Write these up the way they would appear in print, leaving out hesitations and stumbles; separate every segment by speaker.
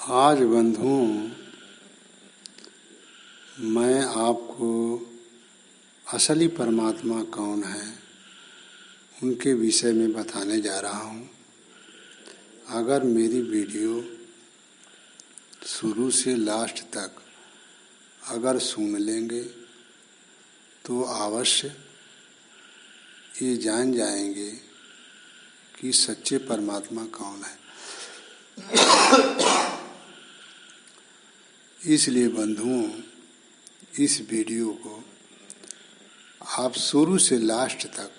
Speaker 1: आज बंधुओं, मैं आपको असली परमात्मा कौन है उनके विषय में बताने जा रहा हूँ। अगर मेरी वीडियो शुरू से लास्ट तक अगर सुन लेंगे तो अवश्य ये जान जाएंगे कि सच्चे परमात्मा कौन है। इसलिए बंधुओं, इस वीडियो को आप शुरू से लास्ट तक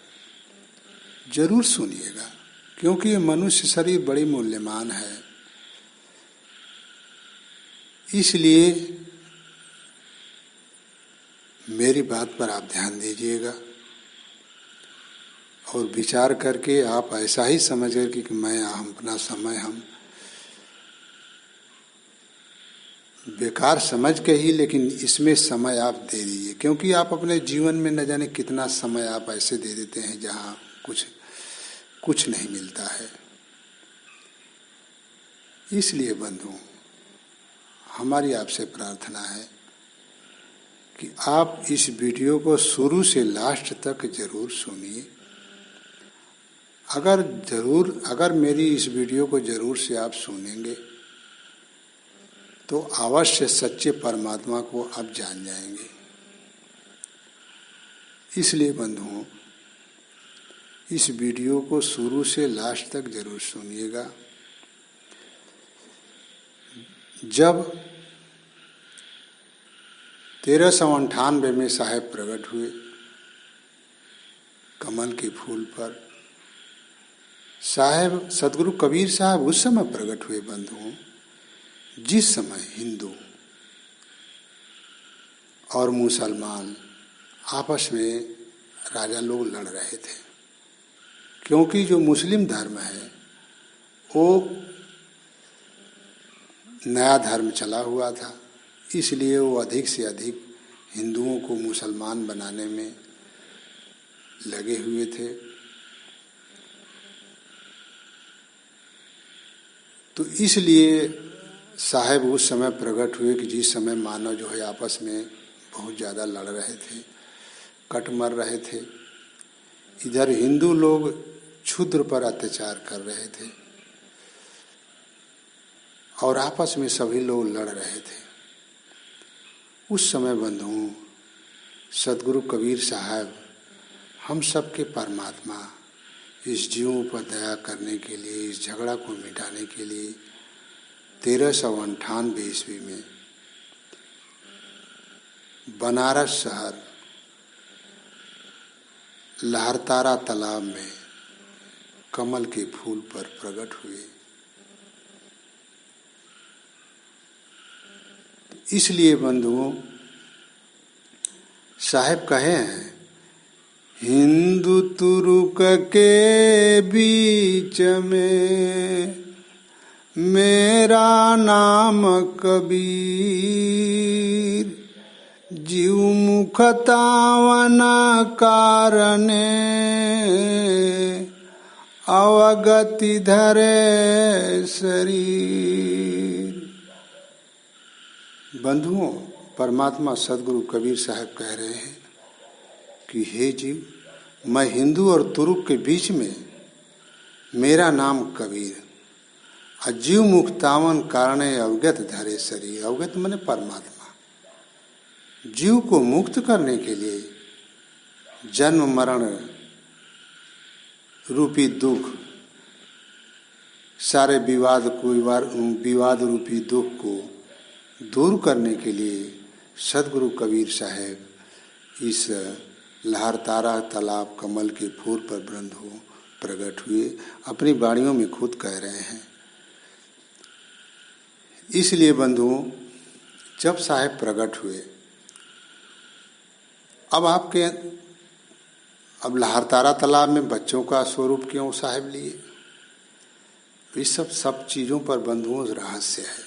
Speaker 1: जरूर सुनिएगा, क्योंकि ये मनुष्य शरीर बड़ी मूल्यवान है। इसलिए मेरी बात पर आप ध्यान दीजिएगा और विचार करके आप ऐसा ही समझ करके कि मैं अपना समय हम बेकार समझ के ही, लेकिन इसमें समय आप दे दीजिए, क्योंकि आप अपने जीवन में न जाने कितना समय आप ऐसे दे देते हैं जहाँ कुछ नहीं मिलता है। इसलिए बंधुओं, हमारी आपसे प्रार्थना है कि आप इस वीडियो को शुरू से लास्ट तक जरूर सुनिए। अगर मेरी इस वीडियो को जरूर से आप सुनेंगे तो अवश्य सच्चे परमात्मा को आप जान जाएंगे। इसलिए बंधुओं, इस वीडियो को शुरू से लास्ट तक जरूर सुनिएगा। जब 1398 में साहेब प्रकट हुए कमल के फूल पर, साहेब सदगुरु कबीर साहब उस समय प्रकट हुए बंधुओं जिस समय हिंदू और मुसलमान आपस में राजा लोग लड़ रहे थे। क्योंकि जो मुस्लिम धर्म है वो नया धर्म चला हुआ था, इसलिए वो अधिक से अधिक हिंदुओं को मुसलमान बनाने में लगे हुए थे। तो इसलिए साहेब उस समय प्रकट हुए कि जिस समय मानव जो है आपस में बहुत ज़्यादा लड़ रहे थे, कट मर रहे थे। इधर हिंदू लोग क्षुद्र पर अत्याचार कर रहे थे और आपस में सभी लोग लड़ रहे थे। उस समय बंधुओं, सदगुरु कबीर साहब हम सबके परमात्मा इस जीवों पर दया करने के लिए, इस झगड़ा को मिटाने के लिए 1398 ईस्वी में बनारस शहर लहरतारा तालाब में कमल के फूल पर प्रकट हुए। इसलिए बंधुओं, साहेब कहे हैं, हिंदू तुरुक के बीच में मेरा नाम कबीर, जीव मुखतावन कारणे अवगति धरे शरीर। बंधुओं, परमात्मा सदगुरु कबीर साहब कह रहे हैं कि हे जीव, मैं हिंदू और तुरुक के बीच में, मेरा नाम कबीर, अजीव मुक्तावन कारणे अवगत धरे शरीर। अवगत माने परमात्मा। जीव को मुक्त करने के लिए जन्म मरण रूपी दुख, सारे विवाद रूपी दुख को दूर करने के लिए सदगुरु कबीर साहब इस लहरतारा तालाब कमल के फूल पर बंधुओं प्रकट हुए। अपनी वाणियों में खुद कह रहे हैं। इसलिए बंधुओं, जब साहेब प्रकट हुए, अब लहरतारा तालाब में बच्चों का स्वरूप क्यों साहेब लिए? इस सब चीजों पर बंधुओं रहस्य है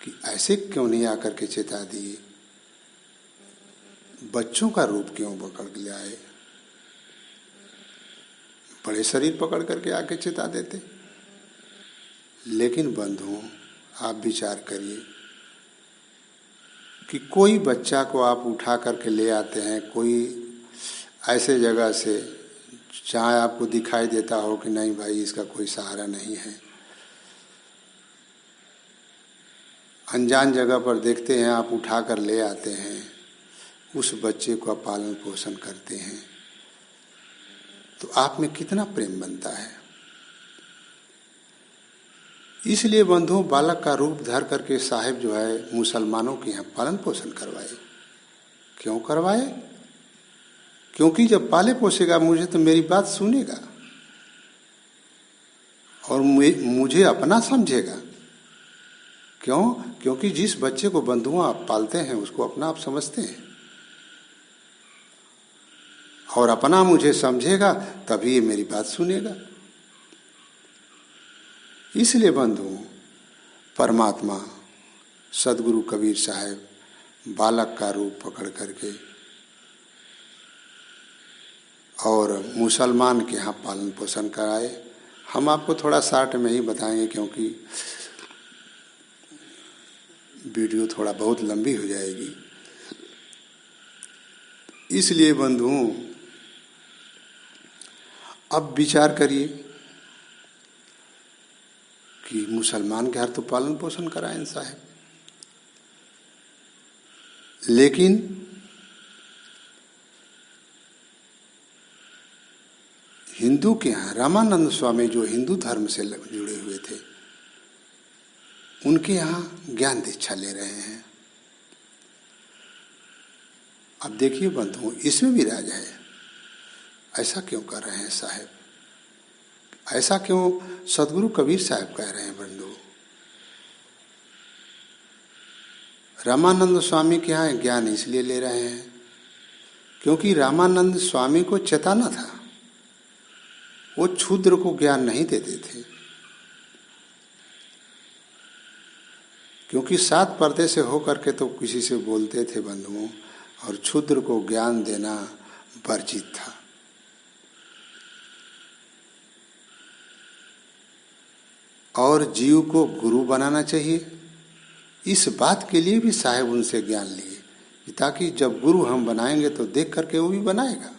Speaker 1: कि ऐसे क्यों नहीं आकर के चेता दिए, बच्चों का रूप क्यों पकड़ के आए, बड़े शरीर पकड़ करके आके चेता देते। लेकिन बंधुओं, आप विचार करिए कि कोई बच्चा को आप उठा करके ले आते हैं कोई ऐसे जगह से जहाँ आपको दिखाई देता हो कि नहीं भाई इसका कोई सहारा नहीं है, अनजान जगह पर देखते हैं आप उठा कर ले आते हैं, उस बच्चे का पालन पोषण करते हैं, तो आप में कितना प्रेम बनता है। इसलिए बंधुओं, बालक का रूप धर करके साहिब जो है मुसलमानों के यहाँ पालन पोषण करवाए। क्यों करवाए? क्योंकि जब पाले पोसेगा मुझे तो मेरी बात सुनेगा और मुझे अपना समझेगा। क्यों? क्योंकि जिस बच्चे को बंधुओं आप पालते हैं उसको अपना आप समझते हैं और अपना मुझे समझेगा तभी ये मेरी बात सुनेगा। इसलिए बंधुओं, परमात्मा सदगुरु कबीर साहब बालक का रूप पकड़ करके और मुसलमान के यहाँ पालन पोषण कराए। हम आपको थोड़ा शार्ट में ही बताएंगे क्योंकि वीडियो थोड़ा बहुत लंबी हो जाएगी। इसलिए बंधुओं, अब विचार करिए कि मुसलमान के यहाँ तो पालन पोषण कराएं साहब, लेकिन हिंदू के यहाँ रामानंद स्वामी जो हिंदू धर्म से जुड़े हुए थे, उनके यहाँ ज्ञान दीक्षा ले रहे हैं। अब देखिए बंधुओं, इसमें भी राज है। ऐसा क्यों कर रहे हैं साहब? ऐसा क्यों सदगुरु कबीर साहब कह रहे हैं बंधु? रामानंद स्वामी के यहाँ ज्ञान इसलिए ले रहे हैं क्योंकि रामानंद स्वामी को चेताना था, वो क्षुद्र को ज्ञान नहीं देते थे। क्योंकि 7 पर्दे से होकर के तो किसी से बोलते थे बंधुओं, और क्षुद्र को ज्ञान देना वर्जित था। और जीव को गुरु बनाना चाहिए, इस बात के लिए भी साहेब उनसे ज्ञान लिए, ताकि जब गुरु हम बनाएंगे तो देख करके वो भी बनाएगा।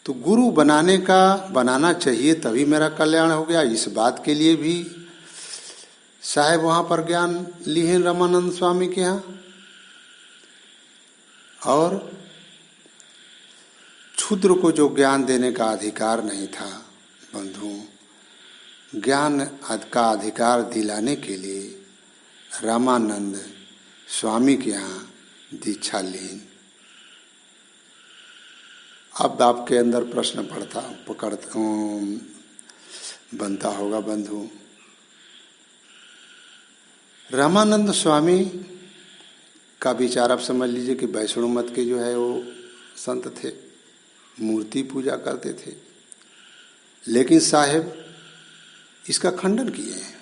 Speaker 1: तो गुरु बनाना चाहिए तभी मेरा कल्याण हो गया, इस बात के लिए भी साहेब वहां पर ज्ञान लिए हैं रामानंद स्वामी के यहाँ। और क्षुद्र को जो ज्ञान देने का अधिकार नहीं था बंधुओं, ज्ञान का अधिकार दिलाने के लिए रामानंद स्वामी के यहाँ दीक्षा ली। अब आपके अंदर प्रश्न बनता होगा बंधु, रामानंद स्वामी का विचार आप समझ लीजिए कि वैष्णव मत के जो है वो संत थे, मूर्ति पूजा करते थे, लेकिन साहेब इसका खंडन किए हैं।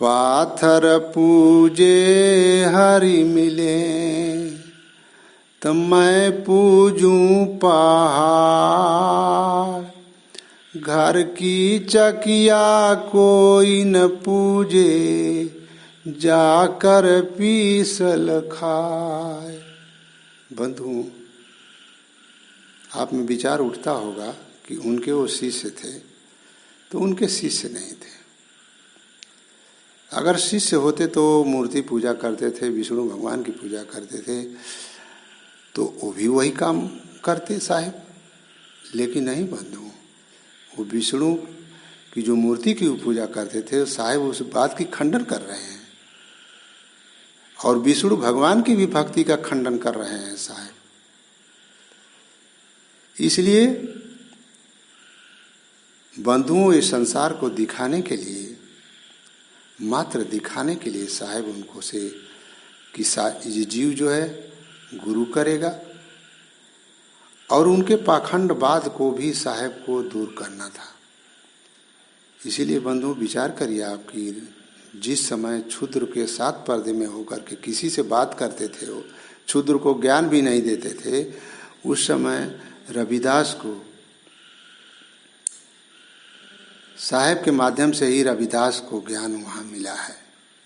Speaker 1: पाथर पूजे हरि मिले तो मैं पूजूं पहाड़, घर की चकिया कोई न पूजे जाकर पीसल खाए। बंधु, आप में विचार उठता होगा कि उनके वो शिष्य थे, तो उनके शिष्य नहीं थे। अगर शिष्य होते तो मूर्ति पूजा करते थे, विष्णु भगवान की पूजा करते थे, तो वो भी वही काम करते साहिब। लेकिन नहीं बंधु, वो विष्णु की जो मूर्ति की पूजा करते थे साहिब उस बात की खंडन कर रहे हैं, और विष्णु भगवान की भी भक्ति का खंडन कर रहे हैं साहिब। इसलिए बंधुओं, इस संसार को दिखाने के लिए, मात्र दिखाने के लिए साहिब उनको से कि ये जीव जो है गुरु करेगा, और उनके पाखंडवाद को भी साहिब को दूर करना था। इसीलिए बंधु विचार करिए आपकी, जिस समय क्षुद्र के 7 पर्दे में होकर के किसी से बात करते थे, वो क्षुद्र को ज्ञान भी नहीं देते थे, उस समय रविदास को साहेब के माध्यम से ही रविदास को ज्ञान वहाँ मिला है।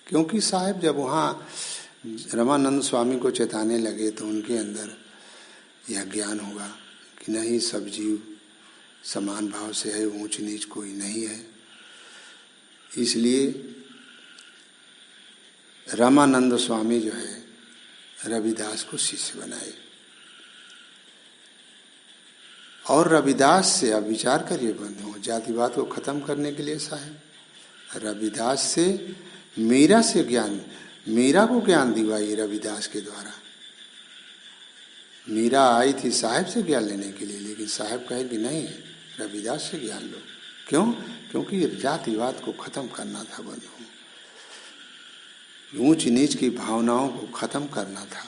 Speaker 1: क्योंकि साहेब जब वहाँ रामानंद स्वामी को चेताने लगे तो उनके अंदर यह ज्ञान हुआ कि नहीं, सब जीव समान भाव से है, ऊंच नीच कोई नहीं है। इसलिए रामानंद स्वामी जो है रविदास को शिष्य बनाए। और रविदास से, अब विचार करिए बंधुओं, जातिवाद को खत्म करने के लिए साहेब रविदास से, मीरा से ज्ञान, मीरा को ज्ञान दिवाई रविदास के द्वारा। मीरा आई थी साहेब से ज्ञान लेने के लिए, लेकिन साहेब कहे कि नहीं, रविदास से ज्ञान लो। क्यों? क्योंकि जातिवाद को खत्म करना था बंधुओं, ऊंच नीच की भावनाओं को खत्म करना था।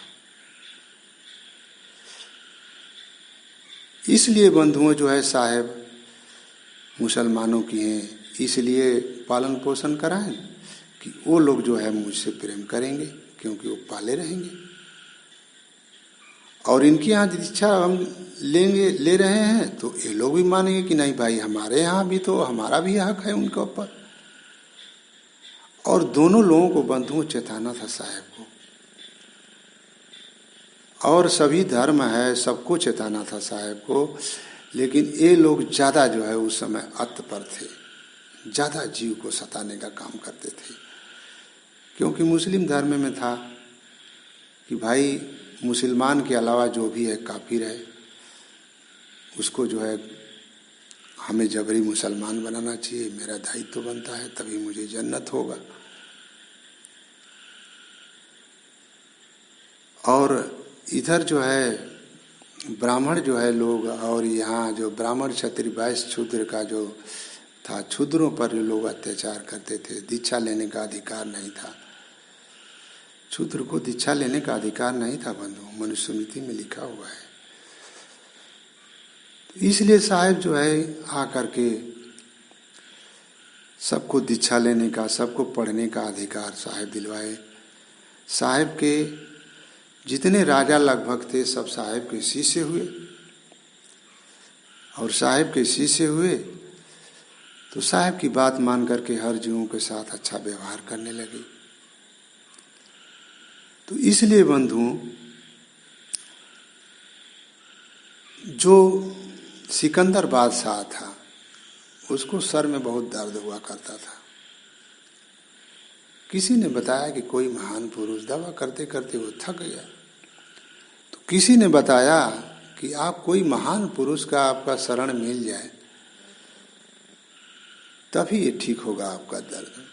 Speaker 1: इसलिए बंधुओं जो है साहेब मुसलमानों की हैं, इसलिए पालन पोषण कराएं कि वो लोग जो है मुझसे प्रेम करेंगे, क्योंकि वो पाले रहेंगे। और इनकी यहाँ दीक्षा हम ले रहे हैं तो ये लोग भी मानेंगे कि नहीं भाई, हमारे यहाँ भी तो हमारा भी हक है उनके ऊपर। और दोनों लोगों को बंधुओं चेताना था साहेब को, और सभी धर्म है, सबको चेताना था साहेब को। लेकिन ये लोग ज़्यादा जो है उस समय अत्पर थे, ज़्यादा जीव को सताने का काम करते थे। क्योंकि मुस्लिम धर्म में था कि भाई मुसलमान के अलावा जो भी है काफिर है, उसको जो है हमें जबरी मुसलमान बनाना चाहिए, मेरा दायित्व बनता है, तभी मुझे जन्नत होगा। और इधर जो है ब्राह्मण जो है लोग, और यहाँ जो ब्राह्मण क्षत्रिय वैश्य शूद्र का जो था, शूद्रों पर लोग अत्याचार करते थे, दीक्षा लेने का अधिकार नहीं था। शूद्र को दीक्षा लेने का अधिकार नहीं था बंधु, मनुस्मृति में लिखा हुआ है। इसलिए साहेब जो है आकर के सबको दीक्षा लेने का, सबको पढ़ने का अधिकार साहेब दिलवाए। साहेब के जितने राजा लगभग थे सब साहेब के शिष्य हुए, और साहेब के शिष्य हुए तो साहेब की बात मान करके हर जीवों के साथ अच्छा व्यवहार करने लगे। तो इसलिए बंधुओं जो सिकंदर बादशाह था उसको सर में बहुत दर्द हुआ करता था। किसी ने बताया कि कोई महान पुरुष, दवा करते करते वो थक गया, तो किसी ने बताया कि आप कोई महान पुरुष का आपका शरण मिल जाए तभी ये ठीक होगा आपका दर्द।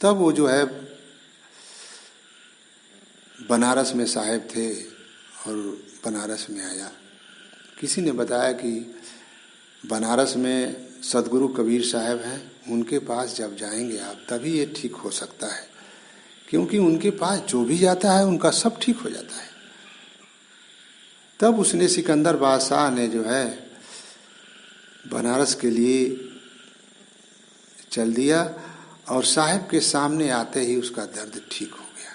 Speaker 1: तब वो जो है बनारस में साहेब थे और बनारस में आया। किसी ने बताया कि बनारस में सदगुरु कबीर साहब हैं, उनके पास जब जाएंगे आप तभी ये ठीक हो सकता है, क्योंकि उनके पास जो भी जाता है उनका सब ठीक हो जाता है। तब उसने सिकंदर बादशाह ने जो है बनारस के लिए चल दिया, और साहेब के सामने आते ही उसका दर्द ठीक हो गया।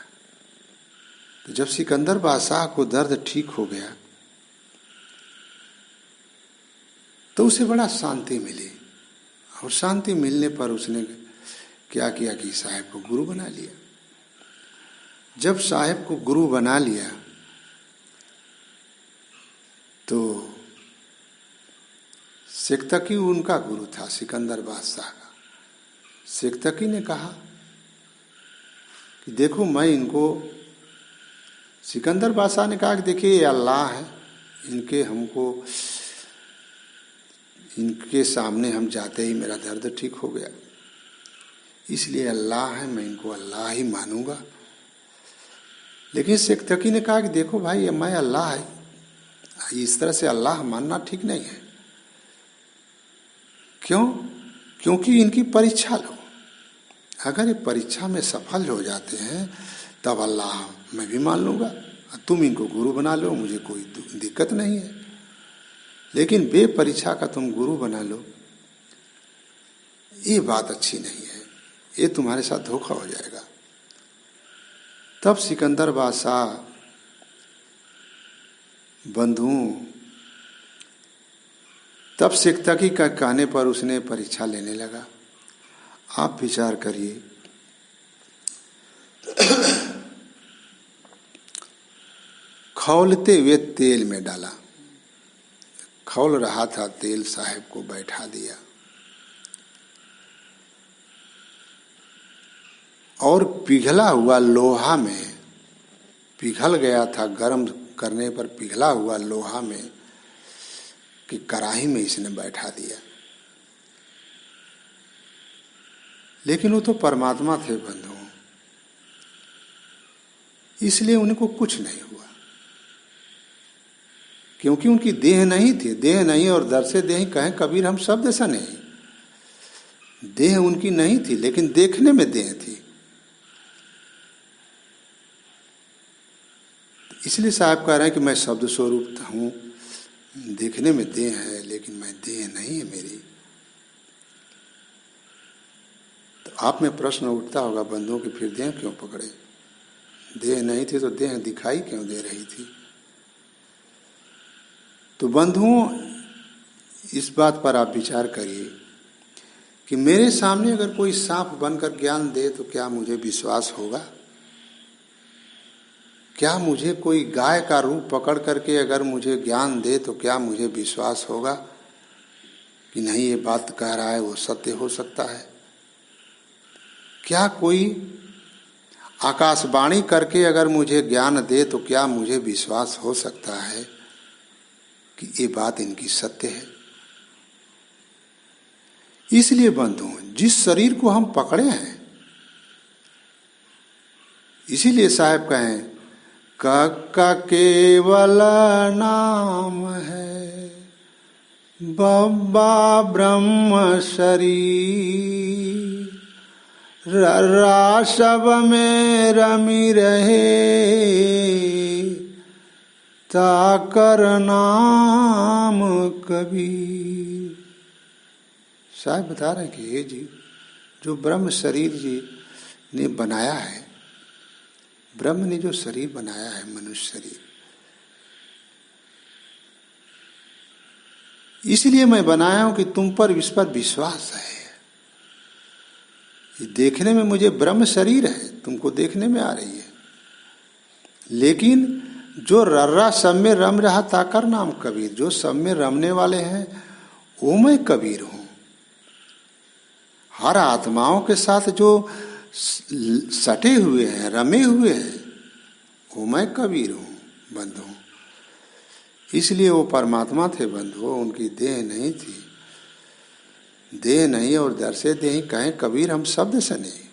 Speaker 1: तो जब सिकंदर बादशाह को दर्द ठीक हो गया तो उसे बड़ा शांति मिली, और शांति मिलने पर उसने क्या किया कि साहेब को गुरु बना लिया। जब साहेब को गुरु बना लिया तो सिकतकी उनका गुरु था, सिकंदर बादशाह का। सिकतकी ने कहा कि देखो मैं इनको, सिकंदर बादशाह ने कहा कि देखिए ये अल्लाह है, इनके सामने हम जाते ही मेरा दर्द ठीक हो गया, इसलिए अल्लाह है, मैं इनको अल्लाह ही मानूंगा। लेकिन सिकतकी ने कहा कि देखो भाई मैं अल्लाह है, इस तरह से अल्लाह मानना ठीक नहीं है। क्यों? क्योंकि इनकी परीक्षा लो, अगर ये परीक्षा में सफल हो जाते हैं तब अल्लाह मैं भी मान लूँगा, तुम इनको गुरु बना लो, मुझे कोई दिक्कत नहीं है। लेकिन बेपरीक्षा का तुम गुरु बना लो, ये बात अच्छी नहीं है, ये तुम्हारे साथ धोखा हो जाएगा। तब सिकंदर बादशाह बंधुओं तब सिकतकी का कहने पर उसने परीक्षा लेने लगा। आप विचार करिए, खौलते हुए तेल में डाला, खौल रहा था तेल, साहब को बैठा दिया और पिघला हुआ लोहा में, पिघल गया था गर्म करने पर पिघला हुआ लोहा में कि कढ़ाई में इसने बैठा दिया। लेकिन वो तो परमात्मा थे बंधुओं, इसलिए उनको कुछ नहीं हुआ, क्योंकि उनकी देह नहीं थी। देह नहीं और दर से देह कहें कबीर हम शब्द से नहीं, देह उनकी नहीं थी लेकिन देखने में देह थी। इसलिए साहब कह रहे हैं कि मैं शब्द स्वरूप हूं, देखने में देह है लेकिन मैं देह नहीं है मेरी। तो आप में प्रश्न उठता होगा बंधुओं कि फिर देह क्यों पकड़े? देह नहीं थी तो देह दिखाई क्यों दे रही थी? तो बंधुओं, इस बात पर आप विचार करिए कि मेरे सामने अगर कोई सांप बनकर ज्ञान दे तो क्या मुझे विश्वास होगा? क्या मुझे कोई गाय का रूप पकड़ करके अगर मुझे ज्ञान दे तो क्या मुझे विश्वास होगा कि नहीं ये बात कह रहा है वो सत्य हो सकता है? क्या कोई आकाशवाणी करके अगर मुझे ज्ञान दे तो क्या मुझे विश्वास हो सकता है कि ये बात इनकी सत्य है? इसलिए बंधुओं, जिस शरीर को हम पकड़े हैं, इसीलिए साहब कहें का केवल नाम है बब्बा ब्रह्म शरीर, रासव में रमी रहे ताकर नाम कबीर। साहब बता रहे हैं कि हे जी, जो ब्रह्म शरीर जी ने बनाया है, ब्रह्म ने जो शरीर बनाया है, मनुष्य शरीर, इसलिए मैं बनाया हूं कि तुम पर इस पर विश्वास है। ये देखने में मुझे ब्रह्म शरीर है, तुमको देखने में आ रही है, लेकिन जो रर्रा सब में रम रहा ताकर नाम कबीर, जो सब में रमने वाले हैं वो मैं कबीर हूं। हर आत्माओं के साथ जो सटे हुए हैं, रमे हुए हैं, वो मैं कबीर हूं बंधु। इसलिए वो परमात्मा थे बंधु, उनकी देह नहीं थी। देह नहीं और दर से देह कहें कबीर हम शब्द से नहीं।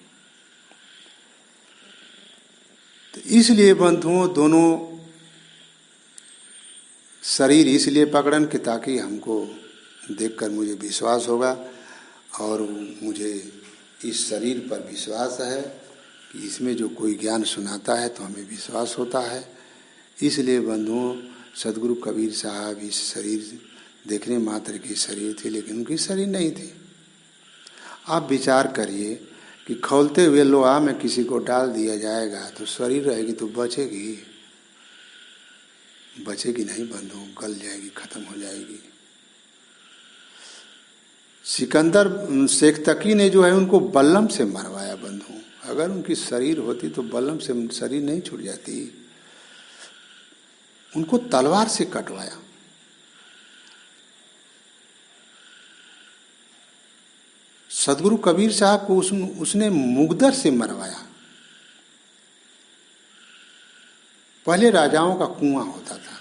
Speaker 1: तो इसलिए बंधुओं, दोनों शरीर इसलिए पकड़न कि ताकि हमको देखकर मुझे विश्वास होगा, और मुझे इस शरीर पर विश्वास है कि इसमें जो कोई ज्ञान सुनाता है तो हमें विश्वास होता है। इसलिए बंधुओं, सदगुरु कबीर साहब इस शरीर देखने मात्र की शरीर थी, लेकिन उनकी शरीर नहीं थी। आप विचार करिए कि खौलते हुए लोहा में किसी को डाल दिया जाएगा तो शरीर रहेगी तो बचेगी? बचेगी नहीं बंधुओं, गल जाएगी, खत्म हो जाएगी। सिकंदर सेख्तकी ने जो है उनको बल्लम से मरवाया बंधुओं। अगर उनकी शरीर होती तो बल्लम से शरीर नहीं छूट जाती, उनको तलवार से कटवाया। सदगुरु कबीर साहब को उसने मुगदर से मरवाया। पहले राजाओं का कुआं होता था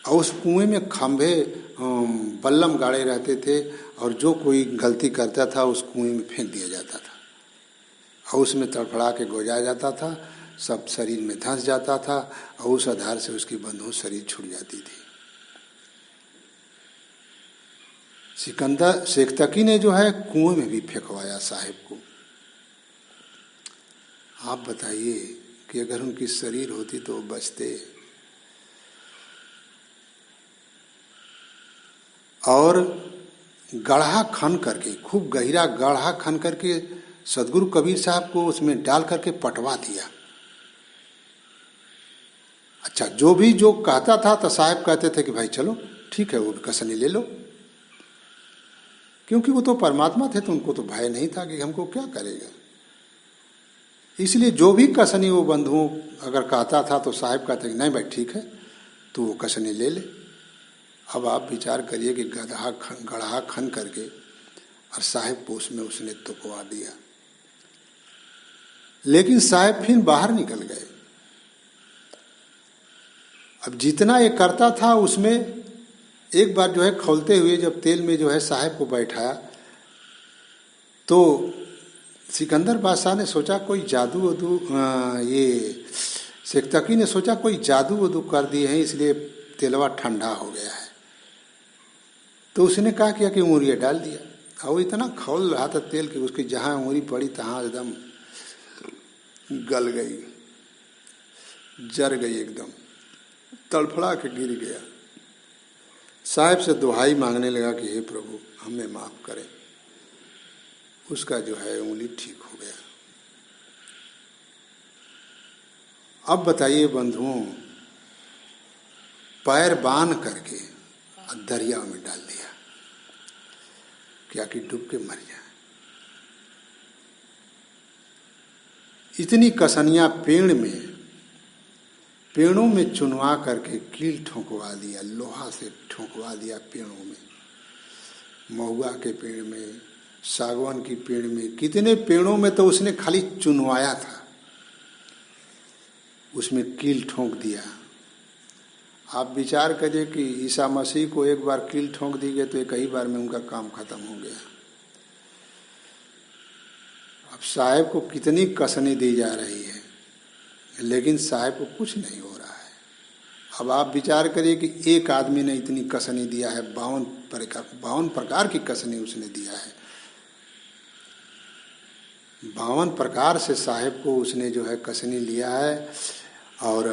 Speaker 1: और उस कुएं में खंभे बल्लम गाड़े रहते थे, और जो कोई गलती करता था उस कुएं में फेंक दिया जाता था और उसमें तड़फड़ा के गोजाया जाता था, सब शरीर में धंस जाता था और उस आधार से उसकी बंधुओं शरीर छूट जाती थी। सिकंदर सेख्तकी ने जो है कुएं में भी फेंकवाया साहिब को। आप बताइए कि अगर उनकी शरीर होती तो वो बचते। और गढ़ा खन करके, खूब गहरा गढ़ा खन करके सदगुरु कबीर साहब को उसमें डाल करके पटवा दिया। अच्छा, जो भी जो कहता था तो साहब कहते थे कि भाई चलो ठीक है, वो कसनी ले लो, क्योंकि वो तो परमात्मा थे तो उनको तो भय नहीं था कि हमको क्या करेगा। इसलिए जो भी कसनी वो बंधुओं अगर कहता था तो साहब कहते कि नहीं भाई ठीक है, तो वो कसनी ले ले। अब आप विचार करिए कि गड्ढा खन करके और साहब को उसमें उसने तुपवा दिया। लेकिन साहब फिर बाहर निकल गए। अब जितना ये करता था उसमें एक बार जो है खौलते हुए जब तेल में जो है साहब को बैठाया तो सिकंदर बादशाह ने सोचा कोई जादू वदू, ये सेक्तकी ने सोचा कोई जादू वदू कर दिए हैं इसलिए तेलवा ठंडा हो गया है। तो उसने कहा किया कि उंगलियां डाल दिया, और वो इतना खौल रहा था तेल कि उसकी जहां उंगली पड़ी तहां एकदम गल गई, जर गई, एकदम तड़फड़ा के गिर गया। साहब से दुहाई मांगने लगा कि हे प्रभु हमें माफ करें। उसका जो है उंगली ठीक हो गया। अब बताइए बंधुओं, पैर बांध करके दरिया में डाल दिया, क्या कि डूब के मर जाए। इतनी कसनियां पेड़ों में चुनवा करके कील ठोंकवा दिया, लोहा से ठोंकवा दिया पेड़ों में, महुआ के पेड़ में, सागवान की पेड़ में, कितने पेड़ों में तो उसने खाली चुनवाया था, उसमें कील ठोंक दिया। आप विचार करिए कि ईसा मसीह को एक बार कील ठोंक दी गई तो एक ही बार में उनका काम खत्म हो गया। अब साहब को कितनी कसनी दी जा रही है, लेकिन साहब को कुछ नहीं हो रहा है। अब आप विचार करिए कि एक आदमी ने इतनी कसनी दिया है, 52 प्रकार की कसनी उसने दिया है। 52 प्रकार से साहब को उसने जो है कसनी लिया है। और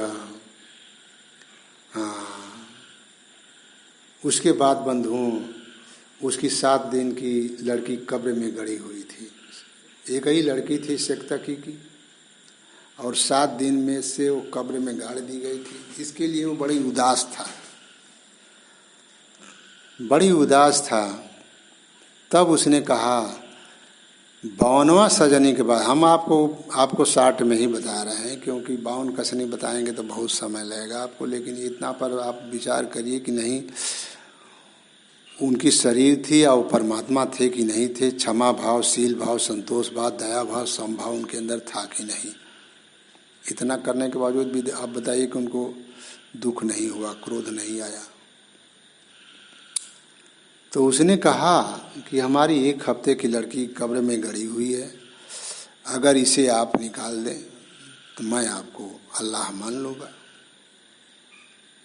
Speaker 1: उसके बाद बंधुओं उसकी 7 दिन की लड़की कब्र में गड़ी हुई थी। एक ही लड़की थी सेक्तकी की, और 7 दिन में से वो कब्र में गाड़ दी गई थी। इसके लिए वो बड़ी उदास था। तब उसने कहा 52वां सजनी के बाद, हम आपको 60 में ही बता रहे हैं क्योंकि 52 कसनी बताएंगे तो बहुत समय लगेगा आपको, लेकिन इतना पर आप विचार करिए कि नहीं उनकी शरीर थी और परमात्मा थे कि नहीं थे, क्षमा भाव, शील भाव, संतोष भाव, दया भाव, समभाव उनके अंदर था कि नहीं। इतना करने के बावजूद भी आप बताइए कि उनको दुख नहीं हुआ, क्रोध नहीं आया। तो उसने कहा कि हमारी 1 हफ्ते की लड़की कब्र में गड़ी हुई है, अगर इसे आप निकाल दें तो मैं आपको अल्लाह मान लूँगा।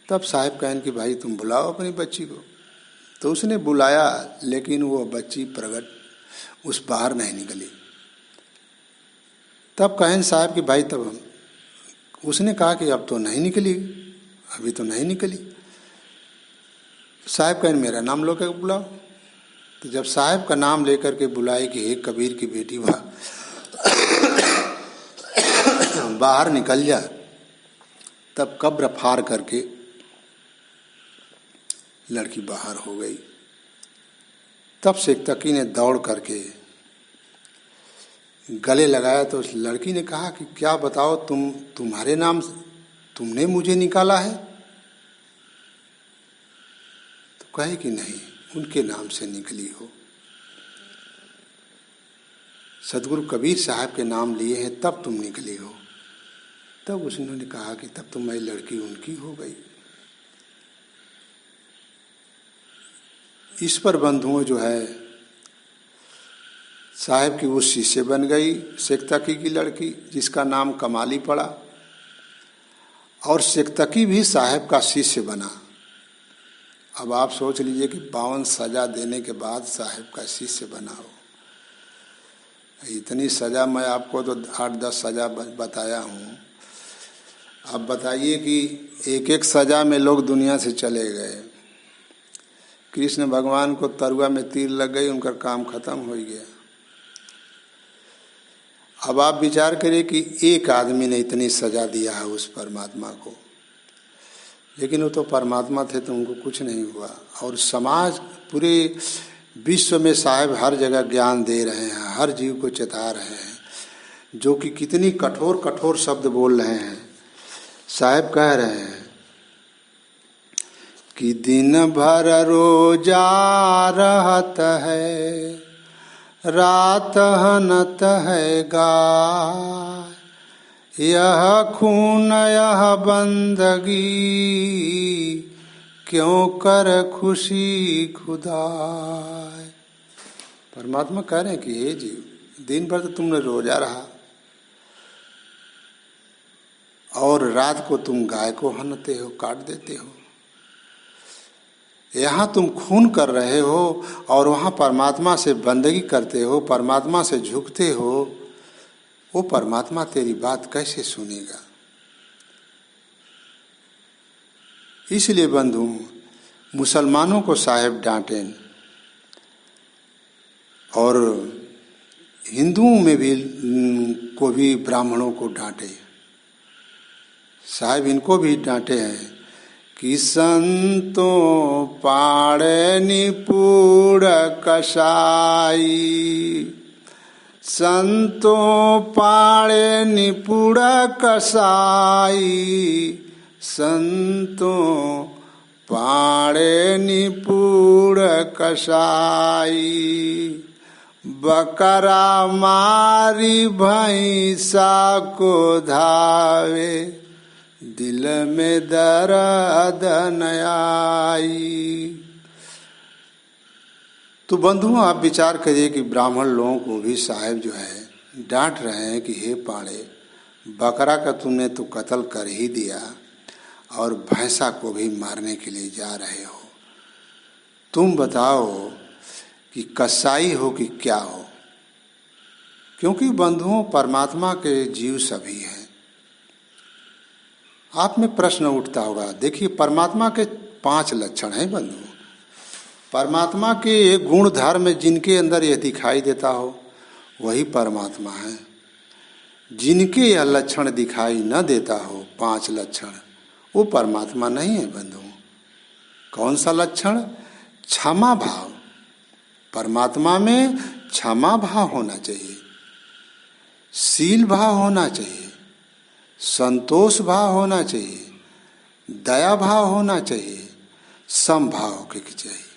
Speaker 1: तब साहब कहें कि भाई तुम बुलाओ अपनी बच्ची को। तो उसने बुलाया, लेकिन वो बच्ची प्रगट उस बाहर नहीं निकली। तब कहें साहब कि भाई, तब उसने कहा कि अब तो नहीं निकली, अभी तो नहीं निकली। साहब कहें मेरा नाम लो के बुलाओ। तो जब साहब का नाम लेकर के बुलाए कि हे कबीर की बेटी बाहर निकल जा, तब कब्र फाड़ करके लड़की बाहर हो गई। तब सेक्तकी ने दौड़ करके गले लगाया तो उस लड़की ने कहा कि क्या बताओ, तुम्हारे नाम तुमने मुझे निकाला है? तो कहे कि नहीं, उनके नाम से निकली हो। सदगुरु कबीर साहब के नाम लिए हैं तब तुम निकली हो। तब उसने कहा कि तब तो मैं लड़की उनकी हो गई। इस पर बंधुओं जो है साहब की वो शिष्य बन गई, सेक्तकी की लड़की, जिसका नाम कमाली पड़ा, और सेक्तकी भी साहब का शिष्य बना। अब आप सोच लीजिए कि 52 सजा देने के बाद साहब का शिष्य बना हो। इतनी सजा मैं आपको तो 8-10 सजा बताया हूँ। अब बताइए कि एक एक सजा में लोग दुनिया से चले गए। कृष्ण भगवान को तरुआ में तीर लग गई, उनका काम खत्म हो गया। अब आप विचार करिए कि एक आदमी ने इतनी सजा दिया है उस परमात्मा को। लेकिन वो तो परमात्मा थे तो उनको कुछ नहीं हुआ। और समाज पूरे विश्व में साहब हर जगह ज्ञान दे रहे हैं, हर जीव को चेता रहे हैं, जो कि कितनी कठोर कठोर शब्द बोल रहे हैं। साहब कह रहे हैं कि दिन भर रोजा रहत है, रात हनत है गाय, यह खून यह बंदगी, क्यों कर खुशी खुदाय। परमात्मा कह रहे हैं कि हे जीव, दिन भर तो तुमने रोजा रहा और रात को तुम गाय को हनते हो, काट देते हो। यहाँ तुम खून कर रहे हो और वहाँ परमात्मा से बंदगी करते हो, परमात्मा से झुकते हो। वो परमात्मा तेरी बात कैसे सुनेगा? इसलिए बंधु, मुसलमानों को साहेब डांटे और हिंदुओं में भी को भी ब्राह्मणों को डांटे। साहेब इनको भी डांटे हैं कि संतो पाड़े निपुण कसाई, संतो पाड़े निपुण कसाई, संतो पाड़े निपुण कसाई, बकरा मारी भैंसा को धावे, दिल में दर्द न आई। तो बंधुओं, आप विचार करिए कि ब्राह्मण लोगों को भी साहेब जो है डांट रहे हैं कि हे पाड़े, बकरा का तुमने तो कत्ल कर ही दिया और भैंसा को भी मारने के लिए जा रहे हो। तुम बताओ कि कसाई हो कि क्या हो? क्योंकि बंधुओं, परमात्मा के जीव सभी हैं। आप में प्रश्न उठता होगा, देखिए परमात्मा के 5 लक्षण हैं बंधु। परमात्मा के एक गुण धर्म जिनके अंदर यह दिखाई देता हो वही परमात्मा है। जिनके यह लक्षण दिखाई न देता हो, 5 लक्षण, वो परमात्मा नहीं है बंधु। कौन सा लक्षण? क्षमा भाव। परमात्मा में क्षमा भाव होना चाहिए, शील भाव होना चाहिए, संतोष भाव होना चाहिए, दया भाव होना चाहिए, समभाव होके चाहिए।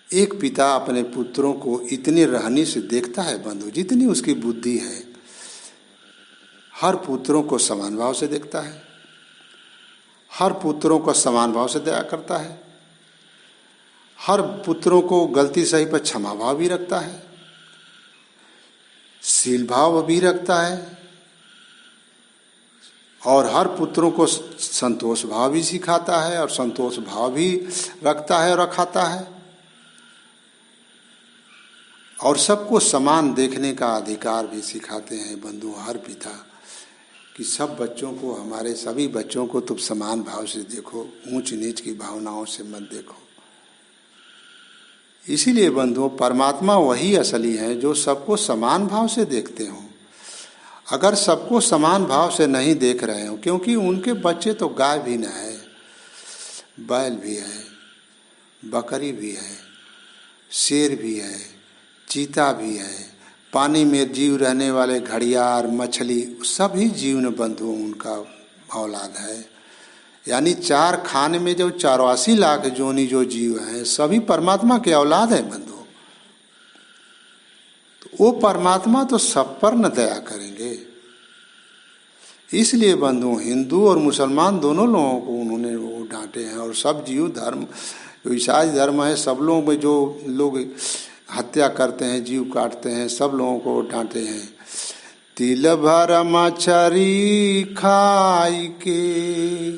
Speaker 1: एक पिता अपने पुत्रों को इतनी रहनी से देखता है बंधु, जितनी उसकी बुद्धि है। हर पुत्रों को समान भाव से देखता है, हर पुत्रों को समान भाव से दया करता है, हर पुत्रों को गलती सही पर क्षमा भाव भी रखता है, शील भाव भी रखता है, और हर पुत्रों को संतोष भाव भी सिखाता है और संतोष भाव भी रखता है और रखाता है, और सबको समान देखने का अधिकार भी सिखाते हैं बंधु हर पिता, कि सब बच्चों को, हमारे सभी बच्चों को तुम समान भाव से देखो, ऊंच नीच की भावनाओं से मत देखो। इसीलिए बंधुओं, परमात्मा वही असली है जो सबको समान भाव से देखते हों। अगर सबको समान भाव से नहीं देख रहे हो, क्योंकि उनके बच्चे तो गाय भी न है, बैल भी है, बकरी भी है, शेर भी है, चीता भी है, पानी में जीव रहने वाले घड़ियाल, मछली, सभी जीव न बंधु उनका औलाद है। यानी 4 खाने में जो 84 लाख जोनी जो जीव हैं, सभी परमात्मा के औलाद है बंधु। तो वो परमात्मा तो सब पर न दया करेंगे। इसलिए बंधु, हिंदू और मुसलमान दोनों लोगों को उन्होंने वो डांटे हैं। और सब जीव धर्म, जो ईसाई धर्म है, सब लोगों में जो लोग हत्या करते हैं, जीव काटते हैं, सब लोगों को डांटे हैं। तिल भर मछरी खाई के,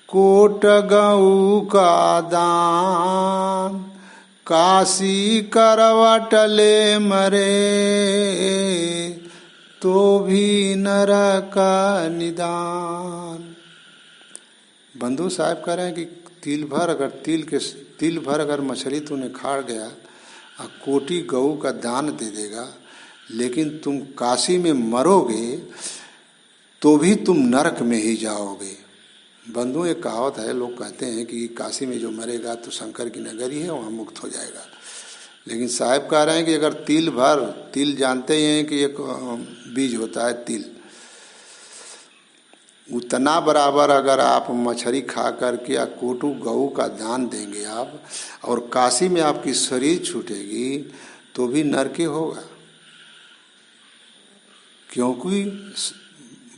Speaker 1: कोट गऊ का दान, काशी करवट ले मरे, तो भी नरक निदान। बंधु साहब कह रहे हैं कि तिल भर अगर मछली तूने खा गया और कोटि गऊ का दान दे देगा, लेकिन तुम काशी में मरोगे तो भी तुम नरक में ही जाओगे। बंधुओं, एक कहावत है, लोग कहते हैं कि काशी में जो मरेगा तो शंकर की नगरी है, वहाँ मुक्त हो जाएगा। लेकिन साहब कह रहे हैं कि अगर तिल भर, तिल जानते ही हैं कि एक बीज होता है तिल, उतना बराबर अगर आप मछली खा करके या कोटू गऊ का दान देंगे आप, और काशी में आपकी शरीर छूटेगी तो भी नरके होगा। क्योंकि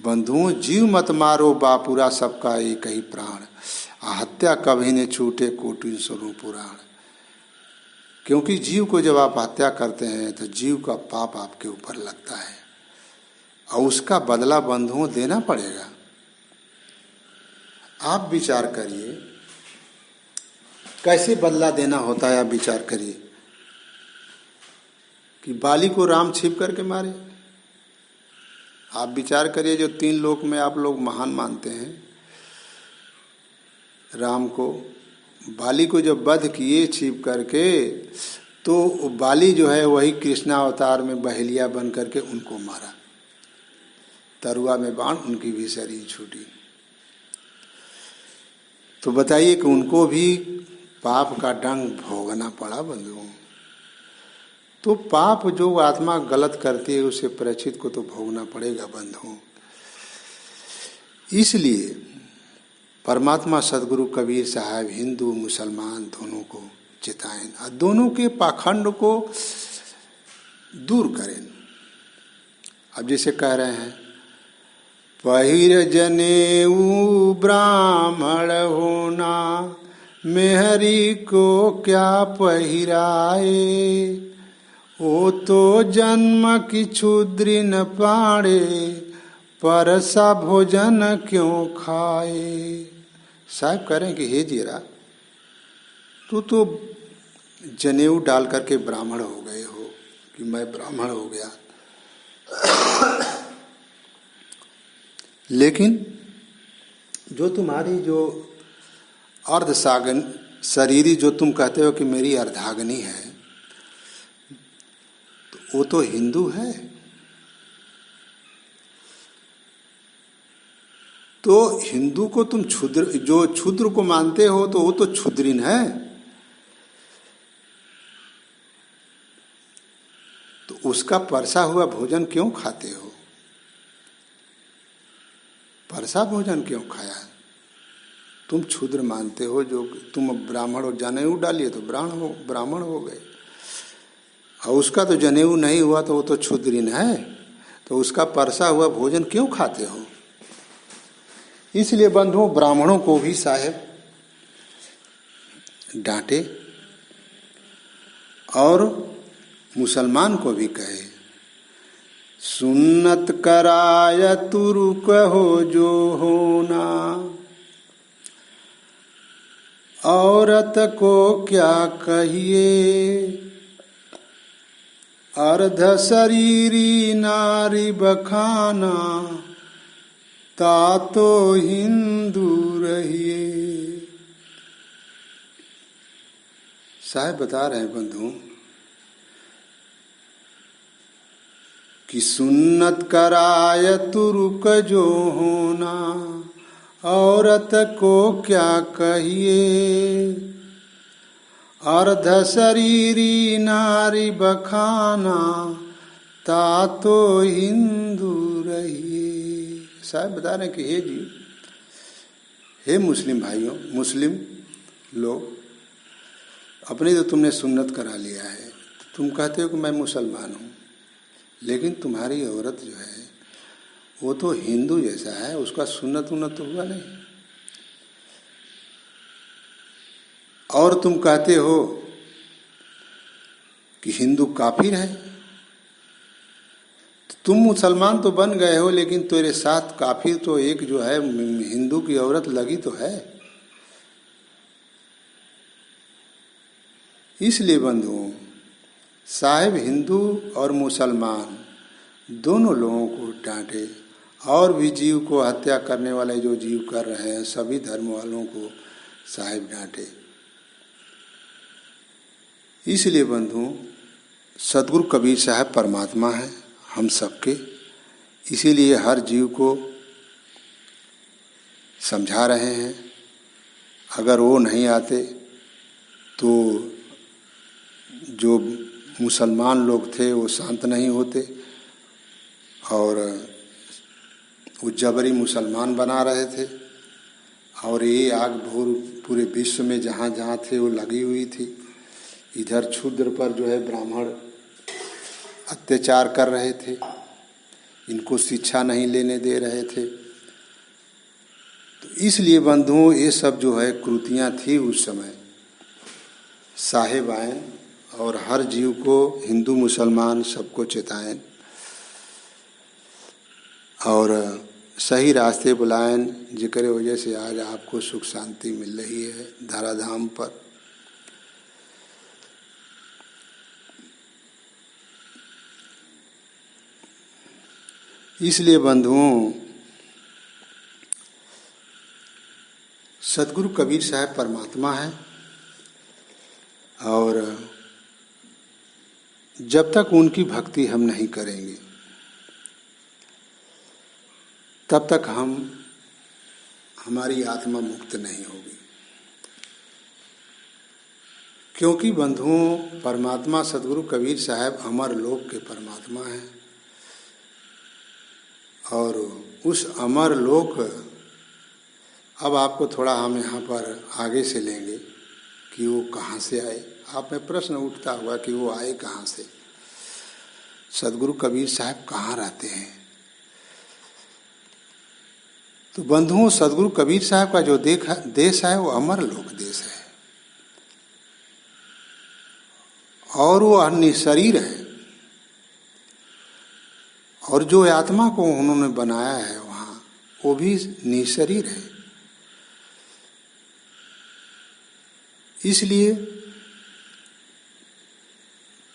Speaker 1: बंधुओं, जीव मत मारो बापुरा, सबका एक ही प्राण, हत्या कभी न छूटे कोटि सुनो पुराण। क्योंकि जीव को जब आप हत्या करते हैं तो जीव का पाप आपके ऊपर लगता है, और उसका बदला बंधुओं देना पड़ेगा। आप विचार करिए कैसे बदला देना होता है। आप विचार करिए कि बाली को राम छिप करके मारे। आप विचार करिए, जो 3 लोक में आप लोग महान मानते हैं, राम को, बाली को जब वध किए छिप करके, तो बाली जो है वही कृष्णावतार में बहेलिया बन करके उनको मारा, तरुआ में बाण, उनकी भी शरीर छूटी। तो बताइए कि उनको भी पाप का डंग भोगना पड़ा बंधुओं। तो पाप जो आत्मा गलत करती है उसे परीक्षित को तो भोगना पड़ेगा बंधुओं। इसलिए परमात्मा सदगुरु कबीर साहब हिंदू मुसलमान दोनों को चेताएं, और दोनों के पाखंड को दूर करें। अब जैसे कह रहे हैं, पहिर जनेऊ ब्राह्मण होना, मेहरी को क्या पहिराए, ओ तो जन्म की क्षुद्री न पाड़े, परसा भोजन क्यों खाए। साहब कह रहे हैं कि हे जीरा, तू तो जनेऊ डाल करके ब्राह्मण हो गए हो, कि मैं ब्राह्मण हो गया, लेकिन जो तुम्हारी जो अर्धसागन शरीरी जो तुम कहते हो कि मेरी अर्धांगिनी है, तो वो तो हिंदू है। तो हिंदू को तुम क्षुद्र, जो क्षुद्र को मानते हो, तो वो तो क्षुद्रिन है। तो उसका परसा हुआ भोजन क्यों खाते हो? परसा भोजन क्यों खाया? तुम क्षुद्र मानते हो, जो तुम ब्राह्मण हो, जनेऊ डालिए तो ब्राह्मण हो गए, और उसका तो जनेऊ नहीं हुआ तो वो तो क्षुद्रिन है। तो उसका परसा हुआ भोजन क्यों खाते हो? इसलिए बंधुओं, ब्राह्मणों को भी साहेब डांटे और मुसलमान को भी कहे, सुन्नत कराय तुरुक हो जो होना, औरत को क्या कहिए, अर्ध शरीरी नारी बखाना, तातो हिंदू रहिए। साहब बता रहे हैं बंधु कि सुन्नत कराय तुरुक जो होना, औरत को क्या कहिए, अर्ध शरीरी नारी बखाना, तातो हिंदू रहिए। साहब बता रहे हैं कि हे जी, हे मुस्लिम भाइयों, मुस्लिम लोग, अपनी तो तुमने सुन्नत करा लिया है, तुम कहते हो कि मैं मुसलमान हूँ, लेकिन तुम्हारी औरत जो है वो तो हिंदू जैसा है, उसका सुन्नत उन्नत तो हुआ नहीं। और तुम कहते हो कि हिंदू काफिर है, तो तुम मुसलमान तो बन गए हो, लेकिन तेरे साथ काफिर तो एक जो है हिंदू की औरत लगी तो है। इसलिए बंधुओं, साहिब हिंदू और मुसलमान दोनों लोगों को डांटे, और भी जीव को हत्या करने वाले जो जीव कर रहे हैं, सभी धर्म वालों को साहिब डांटे। इसलिए बंधुओं, सदगुरु कबीर साहब परमात्मा है हम सबके, इसीलिए हर जीव को समझा रहे हैं। अगर वो नहीं आते तो जो मुसलमान लोग थे वो शांत नहीं होते और वो जबरी मुसलमान बना रहे थे। और ये आग पूरे विश्व में जहाँ जहाँ थे वो लगी हुई थी। इधर क्षुद्र पर जो है ब्राह्मण अत्याचार कर रहे थे, इनको शिक्षा नहीं लेने दे रहे थे। तो इसलिए बंधुओं ये सब जो है कृतियाँ थी उस समय। साहेब आए और हर जीव को, हिंदू मुसलमान सबको चेताएं और सही रास्ते बुलाएं, जिक्र वजह से आज आपको सुख शांति मिल रही है धराधाम पर। इसलिए बंधुओं, सदगुरु कबीर साहब परमात्मा है और जब तक उनकी भक्ति हम नहीं करेंगे तब तक हमारी आत्मा मुक्त नहीं होगी। क्योंकि बंधुओं, परमात्मा सदगुरु कबीर साहब अमर लोक के परमात्मा हैं और उस अमर लोक, अब आपको थोड़ा हम यहाँ पर आगे से लेंगे कि वो कहाँ से आए। आप में प्रश्न उठता होगा कि वो आए कहाँ से, सदगुरु कबीर साहब कहाँ रहते हैं। तो बंधुओं, सदगुरु कबीर साहब का जो देश है वो अमर लोक देश है और वो निशरीर है। और जो आत्मा को उन्होंने बनाया है वहाँ, वो भी निशरीर है। इसलिए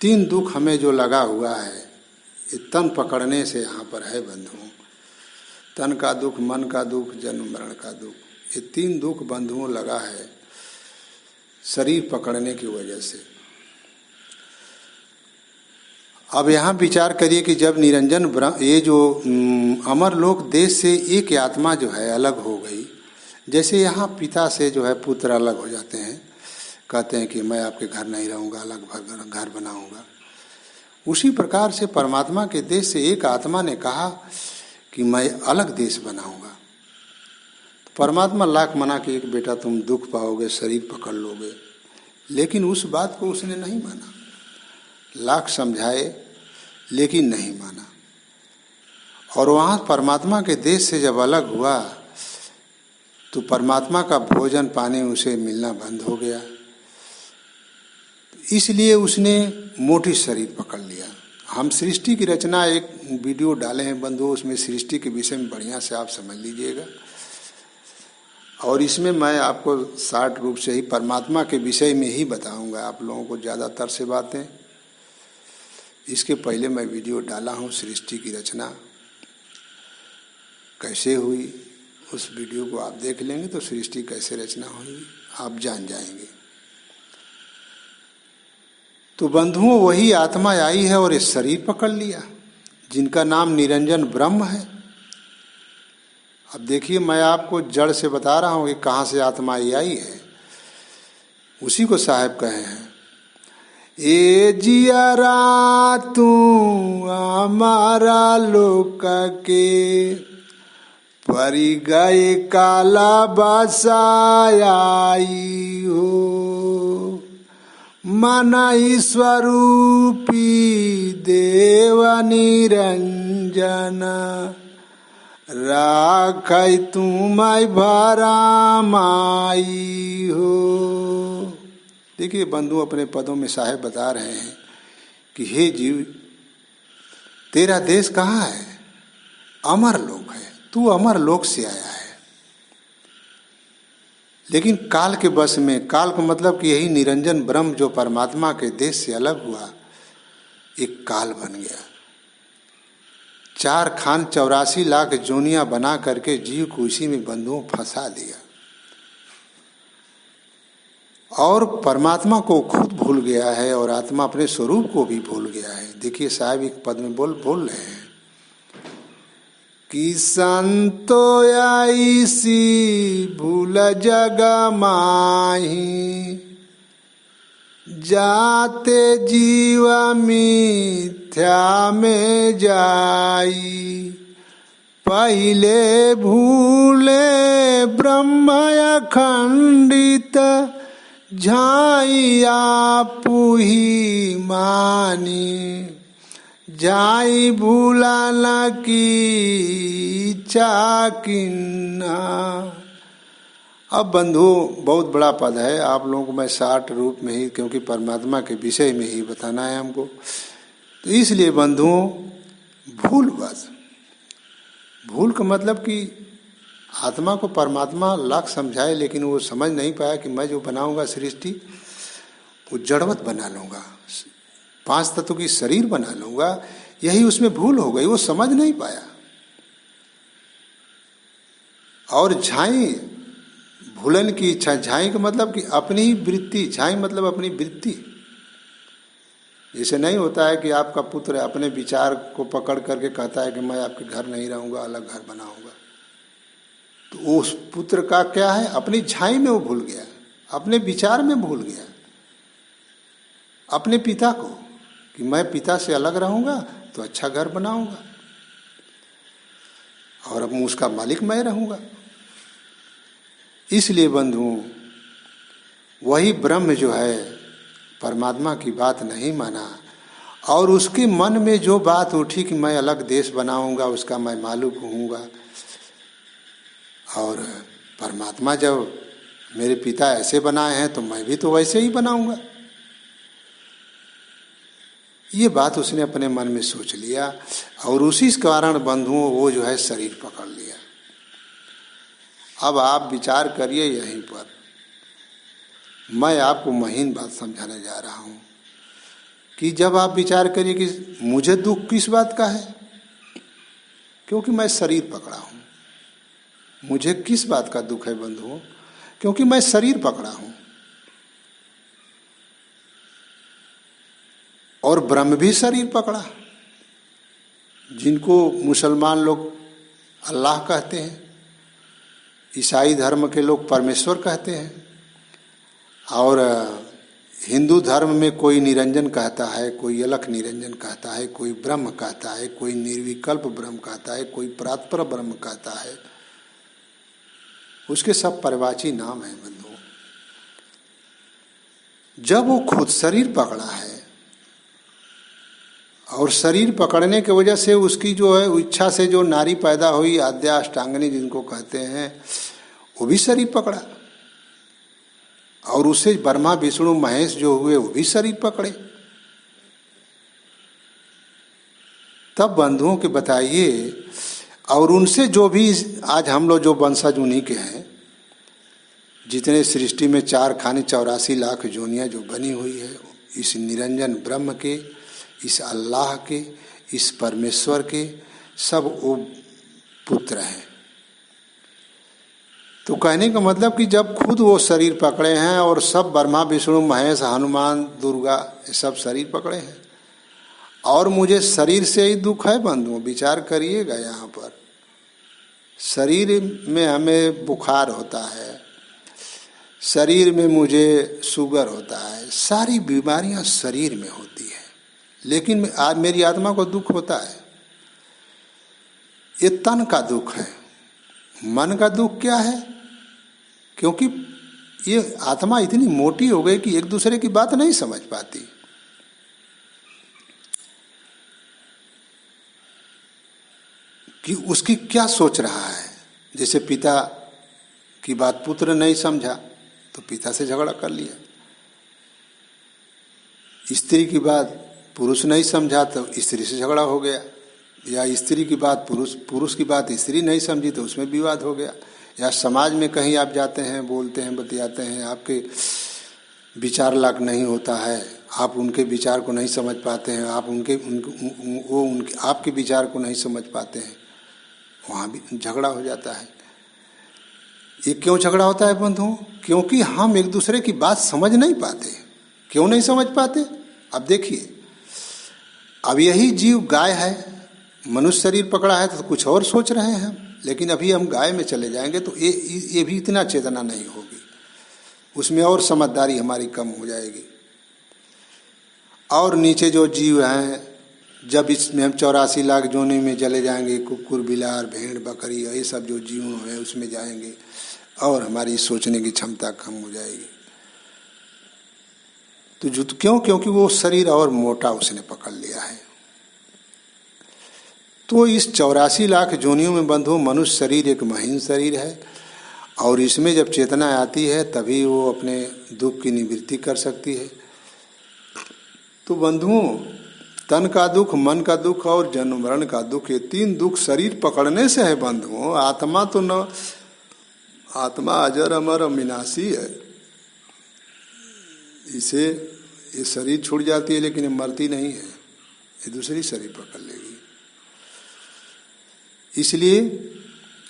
Speaker 1: 3 दुख हमें जो लगा हुआ है, ये तन पकड़ने से यहाँ पर है बंधुओं। तन का दुख, मन का दुख, जन्म मरण का दुख, ये 3 दुख बंधुओं लगा है शरीर पकड़ने की वजह से। अब यहाँ विचार करिए कि जब निरंजन ये जो अमरलोक देश से एक आत्मा जो है अलग हो गई, जैसे यहाँ पिता से जो है पुत्र अलग हो जाते हैं, कहते हैं कि मैं आपके घर नहीं रहूँगा, अलग घर बनाऊँगा। उसी प्रकार से परमात्मा के देश से एक आत्मा ने कहा कि मैं अलग देश बनाऊँगा। तो परमात्मा लाख मना कि एक बेटा तुम दुख पाओगे, शरीर पकड़ लोगे, लेकिन उस बात को उसने नहीं माना। लाख समझाए लेकिन नहीं माना। और वहाँ परमात्मा के देश से जब अलग हुआ तो परमात्मा का भोजन पानी उसे मिलना बंद हो गया। इसलिए उसने मोटी शरीर पकड़ लिया। हम सृष्टि की रचना एक वीडियो डाले हैं बंधु, उसमें सृष्टि के विषय में बढ़िया से आप समझ लीजिएगा। और इसमें मैं आपको शार्ट रूप से ही परमात्मा के विषय में ही बताऊंगा आप लोगों को ज़्यादातर से बातें। इसके पहले मैं वीडियो डाला हूँ सृष्टि की रचना कैसे हुई, उस वीडियो को आप देख लेंगे तो सृष्टि कैसे रचना हुई आप जान जाएंगे। तो बंधुओं, वही आत्मा आई है और इस शरीर पकड़ लिया, जिनका नाम निरंजन ब्रह्म है। अब देखिए, मैं आपको जड़ से बता रहा हूँ कि कहाँ से आत्मा आई है, उसी को साहब कहे हैं। ए जियरा तू हमारा लोक के, परी गए काला बसाई हो, मन स्वरूपी देव निरंजन, राख तुम भरा माई हो। देखिए बंधु, अपने पदों में साहेब बता रहे हैं कि हे जीव, तेरा देश कहाँ है? अमर लोक है, तू अमर लोक से आया है। लेकिन काल के बस में, काल का मतलब कि यही निरंजन ब्रह्म जो परमात्मा के देश से अलग हुआ, एक काल बन गया। 4 खान 84 लाख जोनियां बना करके जीव को उसी में बंधुओं फंसा दिया और परमात्मा को खुद भूल गया है और आत्मा अपने स्वरूप को भी भूल गया है। देखिए साहब एक पद में बोल रहे हैं कि संतो ऐसी भूल जग माही, जाते जीव मिथ्या में जाई। पहिले भूले ब्रह्म अखंडित, झाई आपु ही मानी। जाई भूला न की चाकिन्ना। अब बंधु बहुत बड़ा पद है, आप लोगों को मैं शार्ट रूप में ही, क्योंकि परमात्मा के विषय में ही बताना है हमको, तो इसलिए बंधुओं भूल बस, भूल का मतलब कि आत्मा को परमात्मा लाख समझाए, लेकिन वो समझ नहीं पाया कि मैं जो बनाऊंगा सृष्टि वो जड़वत बना लूँगा, 5 तत्व की शरीर बना लूँगा, यही उसमें भूल हो गई, वो समझ नहीं पाया। और झाई भूलन की इच्छा, झाई का मतलब कि अपनी ही वृत्ति, झाई मतलब अपनी वृत्ति। जैसे नहीं होता है कि आपका पुत्र अपने विचार को पकड़ करके कहता है कि मैं आपके घर नहीं रहूँगा, अलग घर बनाऊँगा, तो उस पुत्र का क्या है, अपनी झाई में वो भूल गया, अपने विचार में भूल गया अपने पिता को, कि मैं पिता से अलग रहूँगा तो अच्छा घर बनाऊँगा और अब उसका मालिक मैं रहूँगा। इसलिए बंधुओं वही ब्रह्म जो है परमात्मा की बात नहीं माना, और उसके मन में जो बात उठी कि मैं अलग देश बनाऊंगा, उसका मैं मालिक होऊंगा, और परमात्मा जब मेरे पिता ऐसे बनाए हैं तो मैं भी तो वैसे ही बनाऊंगा, ये बात उसने अपने मन में सोच लिया। और उसी कारण बंधुओं वो जो है शरीर पकड़ लिया। अब आप विचार करिए यहीं पर, मैं आपको महीन बात समझाने जा रहा हूँ कि जब आप विचार करिए कि मुझे दुख किस बात का है, क्योंकि मैं शरीर पकड़ा हूँ। मुझे किस बात का दुख है बंधुओं, क्योंकि मैं शरीर पकड़ा हूँ। और ब्रह्म भी शरीर पकड़ा, जिनको मुसलमान लोग अल्लाह कहते हैं, ईसाई धर्म के लोग परमेश्वर कहते हैं, और हिंदू धर्म में कोई निरंजन कहता है, कोई अलख निरंजन कहता है, कोई ब्रह्म कहता है, कोई निर्विकल्प ब्रह्म कहता है, कोई परात्पर ब्रह्म कहता है। उसके सब परिवाची नाम है बंधुओं। जब वो खुद शरीर पकड़ा है और शरीर पकड़ने की वजह से उसकी जो है इच्छा से जो नारी पैदा हुई, आद्या अष्टांगिनी जिनको कहते हैं, वो भी शरीर पकड़ा, और उससे ब्रह्मा विष्णु महेश जो हुए वो भी शरीर पकड़े। तब बंधुओं के बताइए, और उनसे जो भी आज हम लोग जो वंशज उन्हीं के हैं, जितने सृष्टि में 4 खाने 84 लाख जोनियाँ जो बनी हुई है, इस निरंजन ब्रह्म के, इस अल्लाह के, इस परमेश्वर के सब वो पुत्र हैं। तो कहने का मतलब कि जब खुद वो शरीर पकड़े हैं और सब ब्रह्मा विष्णु महेश हनुमान दुर्गा सब शरीर पकड़े हैं, और मुझे शरीर से ही दुख है बंधुओं। विचार करिएगा, यहाँ पर शरीर में हमें बुखार होता है, शरीर में मुझे शुगर होता है, सारी बीमारियां शरीर में होती है, लेकिन आज मेरी आत्मा को दुख होता है। ये तन का दुख है। मन का दुख क्या है? क्योंकि ये आत्मा इतनी मोटी हो गई कि एक दूसरे की बात नहीं समझ पाती। कि उसकी क्या सोच रहा है। जैसे पिता की बात पुत्र नहीं समझा तो पिता से झगड़ा कर लिया, स्त्री की बात पुरुष नहीं समझा तो स्त्री से झगड़ा हो गया, या स्त्री की बात पुरुष की बात स्त्री नहीं समझी तो उसमें विवाद हो गया। या समाज में कहीं आप जाते हैं, बोलते हैं, बतियाते हैं, आपके विचार लायक नहीं होता है, आप उनके विचार को नहीं समझ पाते हैं, आप उनके आपके विचार को नहीं समझ पाते हैं, वहाँ भी झगड़ा हो जाता है। ये क्यों झगड़ा होता है बंधुओं? क्योंकि हम एक दूसरे की बात समझ नहीं पाते। क्यों नहीं समझ पाते? अब देखिए, अब यही जीव गाय है, मनुष्य शरीर पकड़ा है तो कुछ और सोच रहे हैं हम, लेकिन अभी हम गाय में चले जाएंगे तो ये भी इतना चेतना नहीं होगी, उसमें और समझदारी हमारी कम हो जाएगी। और नीचे जो जीव हैं, जब इसमें हम 84 लाख जोनी में चले जाएंगे, कुकुर बिलार भेड़ बकरी ये सब जो जीव हैं उसमें जाएंगे और हमारी सोचने की क्षमता कम हो जाएगी। तो क्यों? क्योंकि वो शरीर और मोटा उसने पकड़ लिया है। तो इस 84 लाख जोनियों में बंधु मनुष्य शरीर एक महीन शरीर है और इसमें जब चेतना आती है तभी वो अपने दुख की निवृत्ति कर सकती है। तो बंधुओं, तन का दुख, मन का दुख और जन्म मरण का दुख, ये 3 दुख शरीर पकड़ने से है बंधुओं। आत्मा तो न, आत्मा अजर अमर अविनाशी है, इसे ये शरीर छूट जाती है लेकिन ये मरती नहीं है, ये दूसरी शरीर पकड़ लेगी। इसलिए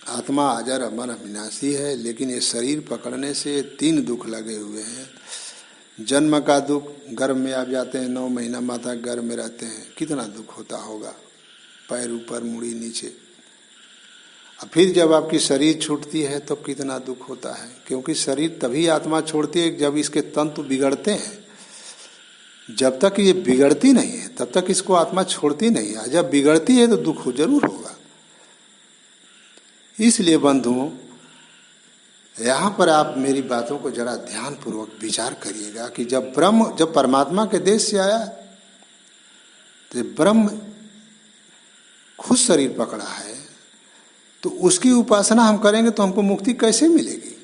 Speaker 1: आत्मा अजर अमर अविनाशी है, लेकिन ये शरीर पकड़ने से 3 दुख लगे हुए हैं। जन्म का दुख, गर्भ में आप जाते हैं, 9 महीना माता गर्भ में रहते हैं, कितना दुख होता होगा, पैर ऊपर मुड़ी नीचे। और फिर जब आपकी शरीर छूटती है तो कितना दुख होता है, क्योंकि शरीर तभी आत्मा छोड़ती है जब इसके तंतु बिगड़ते हैं। जब तक ये बिगड़ती नहीं है तब तक इसको आत्मा छोड़ती नहीं है, जब बिगड़ती है तो दुख जरूर होगा। इसलिए बंधुओं, यहाँ पर आप मेरी बातों को जरा ध्यान पूर्वक विचार करिएगा कि जब परमात्मा के देश से आया तो ब्रह्म खुद शरीर पकड़ा है, तो उसकी उपासना हम करेंगे तो हमको मुक्ति कैसे मिलेगी?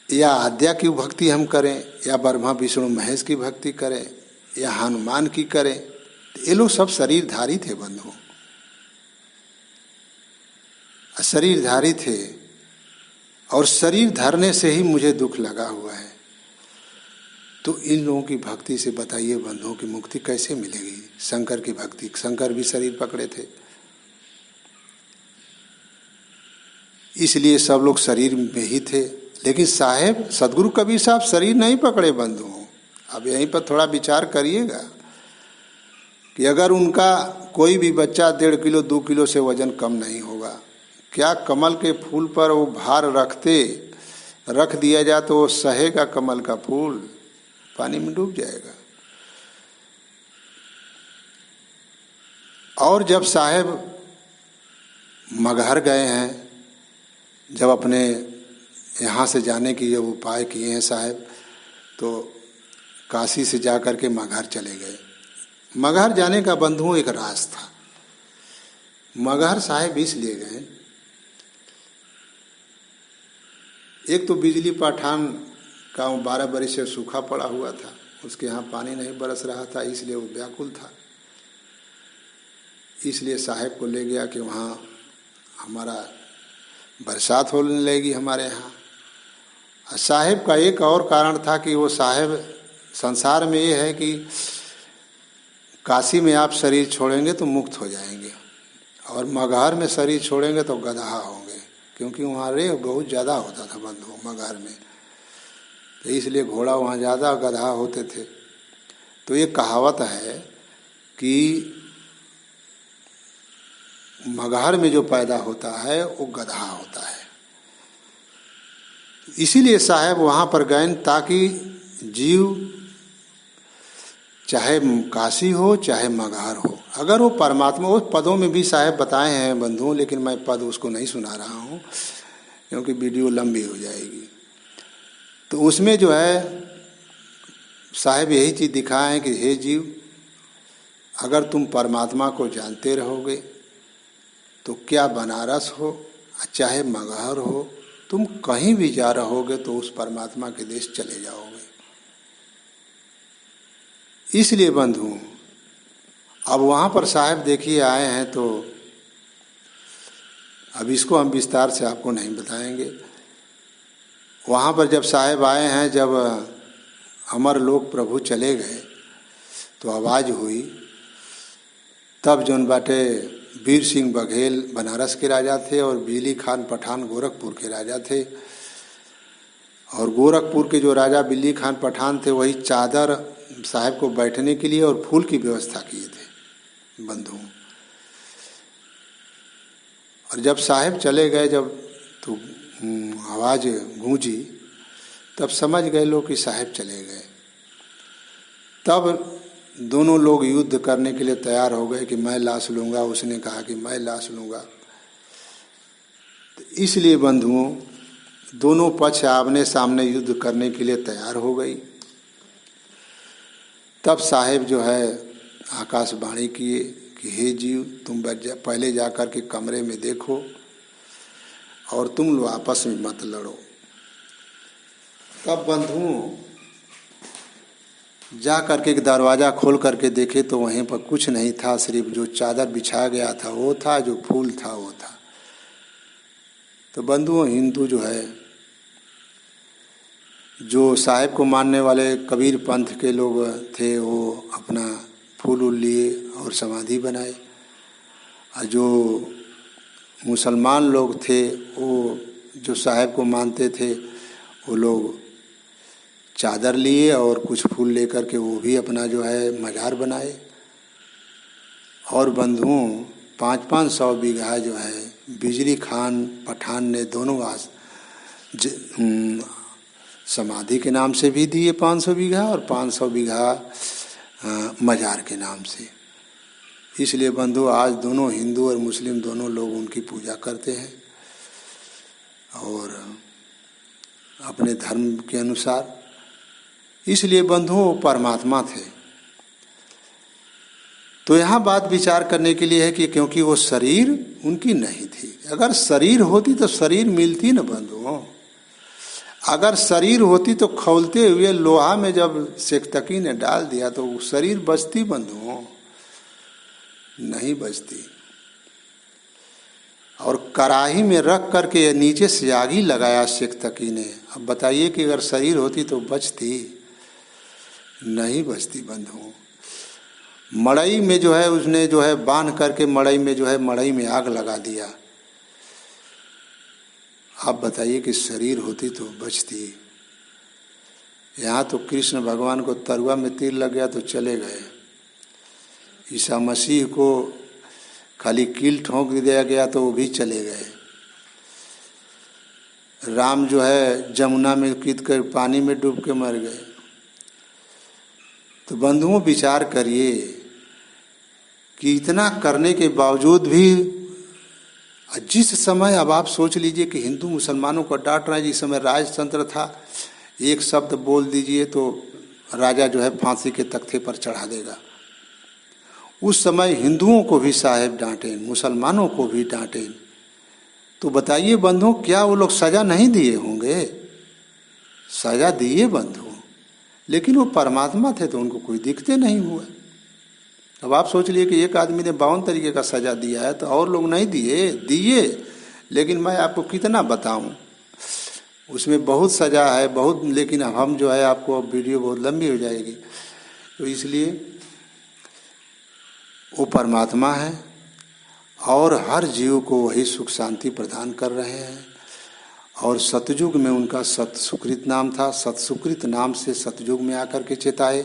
Speaker 1: या आद्या की भक्ति हम करें, या ब्रह्मा विष्णु महेश की भक्ति करें, या हनुमान की करें, ये लोग सब शरीरधारी थे बंधु, शरीरधारी थे। और शरीर धरने से ही मुझे दुख लगा हुआ है। तो इन लोगों की भक्ति से बताइए बंधुओं की मुक्ति कैसे मिलेगी? शंकर की भक्ति, शंकर भी शरीर पकड़े थे, इसलिए सब लोग शरीर में ही थे। लेकिन साहेब सदगुरु कबीर साहब शरीर नहीं पकड़े बंधुओं। अब यहीं पर थोड़ा विचार करिएगा कि अगर उनका कोई भी बच्चा 1.5 किलो 2 किलो से वजन कम नहीं होगा, क्या कमल के फूल पर वो भार रख दिया जाए तो वो सहेगा? कमल का फूल पानी में डूब जाएगा। और जब साहेब मगहर गए हैं, जब अपने यहाँ से जाने की जब उपाय किए हैं साहेब, तो काशी से जा कर के मगहर चले गए। मगहर जाने का बंधुओं एक राज था। मगहर साहेब इसलिए गए, एक तो बिजली पाठान का 12 बरस से सूखा पड़ा हुआ था, उसके यहाँ पानी नहीं बरस रहा था, इसलिए वो व्याकुल था। इसलिए साहेब को ले गया कि वहाँ हमारा बरसात होने लगेगी हमारे यहाँ। साहेब का एक और कारण था कि वो साहेब, संसार में ये है कि काशी में आप शरीर छोड़ेंगे तो मुक्त हो जाएंगे, और मगहर में शरीर छोड़ेंगे तो गदहा होंगे, क्योंकि वहाँ रेह बहुत ज़्यादा होता था बंधु मगहर में, तो इसलिए घोड़ा वहाँ ज़्यादा गदहा होते थे। तो ये कहावत है कि मगहर में जो पैदा होता है वो गदहा होता है। इसीलिए साहेब वहाँ पर गए ताकि जीव चाहे काशी हो चाहे मगहर हो, अगर वो परमात्मा, उस पदों में भी साहेब बताए हैं बंधुओं, लेकिन मैं पद उसको नहीं सुना रहा हूँ क्योंकि वीडियो लंबी हो जाएगी। तो उसमें जो है साहेब यही चीज़ दिखाए हैं कि हे जीव, अगर तुम परमात्मा को जानते रहोगे तो क्या बनारस हो चाहे मगहर हो, तुम कहीं भी जा रहोगे तो उस परमात्मा के देश चले जाओगे। इसलिए बंधु अब वहाँ पर साहेब देखिए आए हैं, तो अब इसको हम विस्तार से आपको नहीं बताएंगे। वहाँ पर जब साहेब आए हैं, जब अमर लोक प्रभु चले गए तो आवाज़ हुई, तब जोन बाटे वीर सिंह बघेल बनारस के राजा थे और बिजली खान पठान गोरखपुर के राजा थे। और गोरखपुर के जो राजा बिल्ली खान पठान थे वही चादर साहब को बैठने के लिए और फूल की व्यवस्था किए थे बंधुओं। और जब साहब चले गए, जब तो आवाज़ गूंजी, तब समझ गए लोग कि साहब चले गए। तब दोनों लोग युद्ध करने के लिए तैयार हो गए कि मैं लाश लूँगा, उसने कहा कि मैं लाश लूँगा। तो इसलिए बंधुओं दोनों पक्ष आमने सामने युद्ध करने के लिए तैयार हो गई। तब साहेब जो है आकाशवाणी किए कि हे जीव, तुम पहले जाकर के कमरे में देखो और तुम लोग आपस में मत लड़ो। तब बंधुओं जा करके एक दरवाज़ा खोल करके देखे तो वहीं पर कुछ नहीं था, सिर्फ जो चादर बिछाया गया था वो था, जो फूल था वो था। तो बंधुओं हिंदू जो है, जो साहेब को मानने वाले कबीर पंथ के लोग थे, वो अपना फूल उल लिए और समाधि बनाए। और जो मुसलमान लोग थे, वो जो साहेब को मानते थे, वो लोग चादर लिए और कुछ फूल लेकर के वो भी अपना जो है मजार बनाए। और बंधुओं 500 बीघा जो है बिजली खान पठान ने दोनों समाधि के नाम से भी दिए 500 बीघा और 500 बीघा मजार के नाम से। इसलिए बंधु आज दोनों हिंदू और मुस्लिम दोनों लोग उनकी पूजा करते हैं और अपने धर्म के अनुसार। इसलिए बंधुओं वो परमात्मा थे। तो यहाँ बात विचार करने के लिए है कि क्योंकि वो शरीर उनकी नहीं थी। अगर शरीर होती तो शरीर मिलती न बंधुओं। अगर शरीर होती तो खौलते हुए लोहा में जब सेकतकी ने डाल दिया तो वो शरीर बचती बंधुओं? नहीं बचती। और कढ़ाई में रख करके नीचे से आग ही लगाया सेकतकी ने। अब बताइए कि अगर शरीर होती तो बचती? नहीं बचती बंधुओं। मड़ई में जो है उसने जो है बांध करके मड़ई में जो है मड़ई में आग लगा दिया। आप बताइए कि शरीर होती तो बचती? यहाँ तो कृष्ण भगवान को तरुआ में तीर लग गया तो चले गए। ईसा मसीह को खाली कील ठोंक दिया गया तो वो भी चले गए। राम जो है जमुना में कूद कर पानी में डूब के मर गए। तो बंधुओं विचार करिए कि इतना करने के बावजूद भी जिस समय, अब आप सोच लीजिए कि हिंदू मुसलमानों को डांट रहे हैं, जिस समय राजतंत्र था, एक शब्द बोल दीजिए तो राजा जो है फांसी के तख्ते पर चढ़ा देगा। उस समय हिंदुओं को भी साहेब डांटे, मुसलमानों को भी डांटे। तो बताइए बंधुओं क्या वो लोग सजा नहीं दिए होंगे? सजा दिए बंधुओं, लेकिन वो परमात्मा थे तो उनको कोई दिखते नहीं हुआ। अब आप सोच लिए कि एक आदमी ने 52 तरीके का सजा दिया है तो और लोग नहीं दिए, लेकिन मैं आपको कितना बताऊं, उसमें बहुत सजा है बहुत। लेकिन हम जो है आपको अब वीडियो बहुत लंबी हो जाएगी, तो इसलिए वो परमात्मा है और हर जीव को वही सुख शांति प्रदान कर रहे हैं। और सतयुग में उनका सतसुकृत नाम था, सतसुकृत नाम से सतयुग में आकर के चेताए।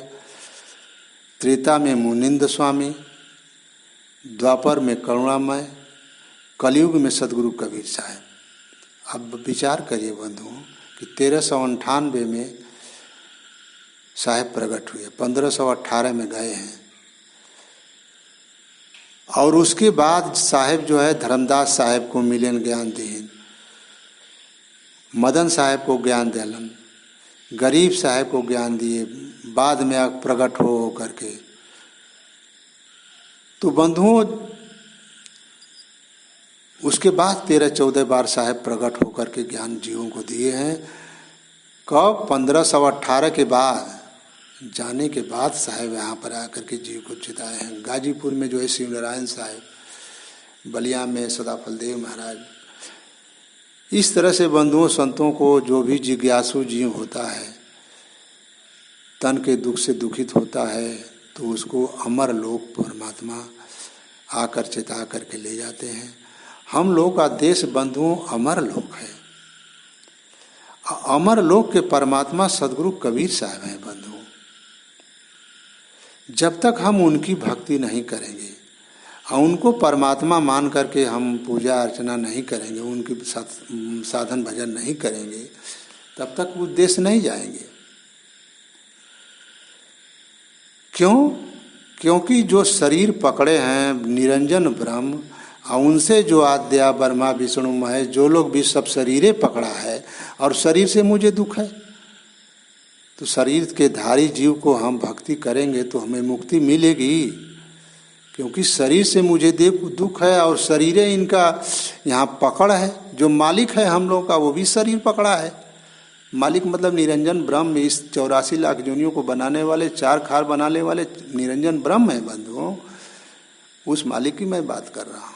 Speaker 1: त्रेता में मुनिंद स्वामी, द्वापर में करुणामय, कलयुग में सदगुरु कबीर साहब। अब विचार करिए बंधुओं कि 1398 में साहब प्रकट हुए, 1518 में गए हैं। और उसके बाद साहब जो है धर्मदास साहब को मिलन ज्ञान दीन, मदन साहब को ज्ञान दिलन, गरीब साहब को ज्ञान दिए, बाद में आग प्रकट हो करके। तो बंधुओं उसके बाद 13-14 बार साहब प्रकट होकर के ज्ञान जीवों को दिए हैं। कब? 1518 के बाद, जाने के बाद साहब यहाँ पर आकर के जीव को चिताए हैं। गाजीपुर में जो है शिव नारायण साहब, बलिया में सदाफल देव महाराज। इस तरह से बंधुओं संतों को जो भी जिज्ञासु जीव होता है, तन के दुख से दुखित होता है, तो उसको अमर लोक परमात्मा आकर चिता करके ले जाते हैं। हम लोग का देश बंधुओं अमर लोक है। अमर लोक के परमात्मा सदगुरु कबीर साहब हैं बंधुओं। जब तक हम उनकी भक्ति नहीं करेंगे और उनको परमात्मा मान करके हम पूजा अर्चना नहीं करेंगे, उनकी साधन भजन नहीं करेंगे, तब तक वो देश नहीं जाएंगे। क्यों? क्योंकि जो शरीर पकड़े हैं निरंजन ब्रह्म और उनसे जो आद्या ब्रह्मा विष्णु महेश, जो लोग भी सब शरीरे पकड़ा है और शरीर से मुझे दुख है, तो शरीर के धारी जीव को हम भक्ति करेंगे तो हमें मुक्ति मिलेगी। क्योंकि शरीर से मुझे दुख है और शरीरे इनका यहाँ पकड़ है। जो मालिक है हम लोग का वो भी शरीर पकड़ा है। मालिक मतलब निरंजन ब्रह्म, इस 84 लाख योनियों को बनाने वाले, 4 खार बनाने वाले निरंजन ब्रह्म है बंधुओं। उस मालिक की मैं बात कर रहा हूँ।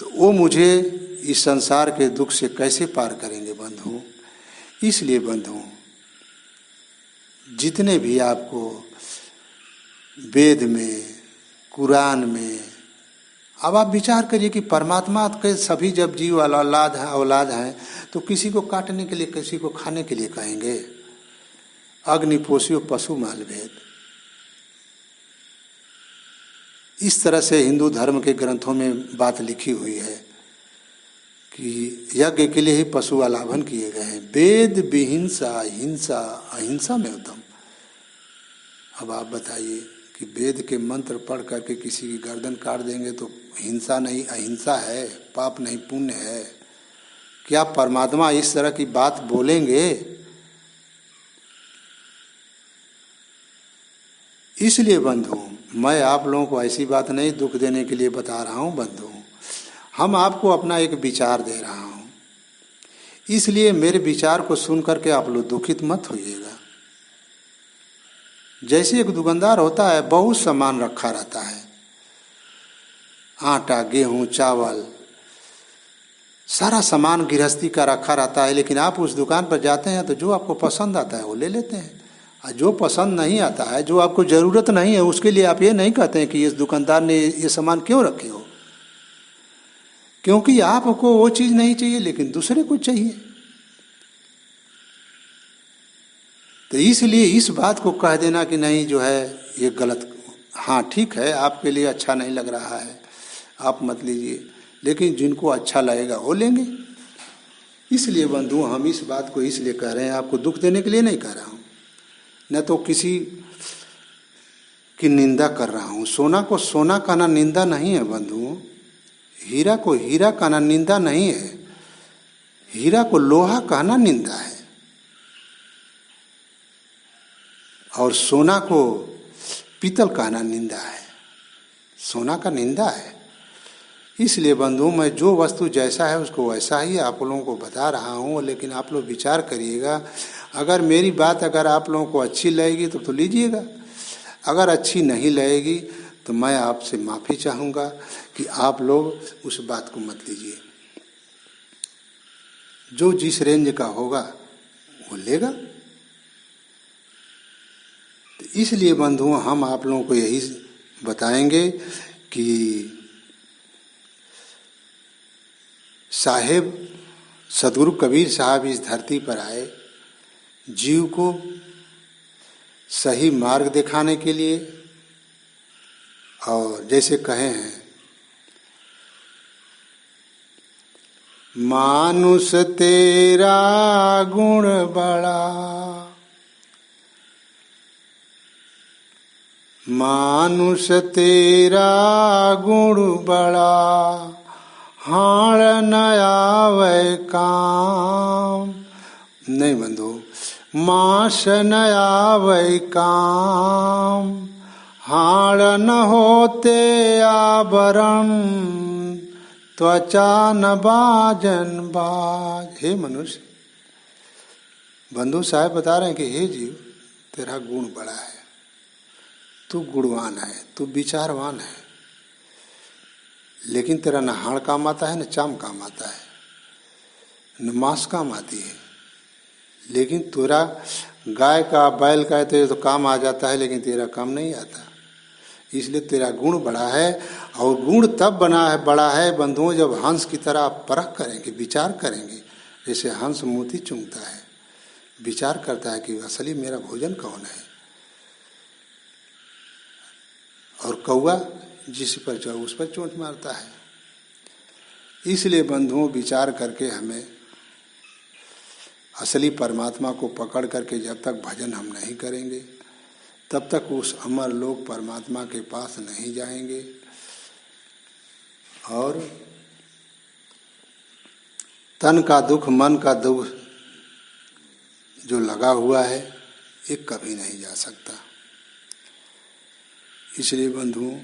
Speaker 1: तो वो मुझे इस संसार के दुख से कैसे पार करेंगे बंधुओं? इसलिए बंधुओं, जितने भी आपको वेद में, कुरान में, अब आप विचार करिए कि परमात्मा के सभी जब जीव औलाद हैं तो किसी को काटने के लिए, किसी को खाने के लिए कहेंगे। अग्नि पोषियो पशु माल भेद। इस तरह से हिंदू धर्म के ग्रंथों में बात लिखी हुई है कि यज्ञ के लिए ही पशु आलाभन किए गए हैं। वेद विहिंसा, हिंसा अहिंसा में उत्तम। अब आप बताइए कि वेद के मंत्र पढ़ करके किसी की गर्दन काट देंगे तो हिंसा नहीं अहिंसा है, पाप नहीं पुण्य है? क्या परमात्मा इस तरह की बात बोलेंगे? इसलिए बंधुओं, मैं आप लोगों को ऐसी बात नहीं दुख देने के लिए बता रहा हूं बंधुओं, हम आपको अपना एक विचार दे रहा हूं। इसलिए मेरे विचार को सुन करके आप लोग दुखित मत होइएगा। जैसे एक दुकानदार होता है, बहुत सामान रखा रहता है, आटा, गेहूं, चावल, सारा सामान गृहस्थी का रखा रहता है। लेकिन आप उस दुकान पर जाते हैं तो जो आपको पसंद आता है वो ले लेते हैं, और जो पसंद नहीं आता है, जो आपको ज़रूरत नहीं है, उसके लिए आप ये नहीं कहते हैं कि इस दुकानदार ने ये सामान क्यों रखे हो। क्योंकि आपको वो चीज़ नहीं चाहिए लेकिन दूसरे को चाहिए। तो इसलिए इस बात को कह देना कि नहीं जो है ये गलत, हाँ ठीक है, आपके लिए अच्छा नहीं लग रहा है आप मत लीजिए, लेकिन जिनको अच्छा लगेगा वो लेंगे। इसलिए बंधु, हम इस बात को इसलिए कह रहे हैं, आपको दुख देने के लिए नहीं कह रहा हूँ, न तो किसी की निंदा कर रहा हूँ। सोना को सोना कहना निंदा नहीं है बंधु, हीरा को हीरा कहना निंदा नहीं है, हीरा को लोहा कहना निंदा है, और सोना को पीतल कहना निंदा है। सोना का निंदा है। इसलिए बंधु, मैं जो वस्तु जैसा है उसको वैसा ही आप लोगों को बता रहा हूँ, लेकिन आप लोग विचार करिएगा। अगर मेरी बात अगर आप लोगों को अच्छी लगेगी तो लीजिएगा, अगर अच्छी नहीं लगेगी तो मैं आपसे माफ़ी चाहूँगा कि आप लोग उस बात को मत लीजिए। जो जिस रेंज का होगा वो लेगा। तो इसलिए बंधुओं, हम आप लोगों को यही बताएंगे कि साहेब सदगुरु कबीर साहब इस धरती पर आए जीव को सही मार्ग दिखाने के लिए, और जैसे कहे हैं, मानुष तेरा गुण बड़ा, मानुष तेरा गुण बड़ा, हाड़ न आवे काम। नहीं बंधु, मास न आवे काम, हाड़ न होते आवरण, त्वचा न बाजन बाज। हे मनुष्य, बंधु साहब बता रहे हैं कि हे जीव, तेरा गुण बड़ा है, तू गुणवान है, तू विचारवान है, लेकिन तेरा न हाड़ काम आता है, न चाम काम आता है, न मांस काम आती है। लेकिन तेरा गाय का बैल का तेरे तो काम आ जाता है, लेकिन तेरा काम नहीं आता। इसलिए तेरा गुण बड़ा है। और गुण तब बड़ा है बंधुओं, जब हंस की तरह आप परख करेंगे, विचार करेंगे। जैसे हंस मोती चुंगता है, विचार करता है कि असली मेरा भोजन कौन है। और कौवा जिस पर जाओ उस पर चोट मारता है। इसलिए बंधुओं, विचार करके हमें असली परमात्मा को पकड़ करके जब तक भजन हम नहीं करेंगे तब तक उस अमर लोक परमात्मा के पास नहीं जाएंगे। और तन का दुख, मन का दुख जो लगा हुआ है ये कभी नहीं जा सकता। इसलिए बंधुओं,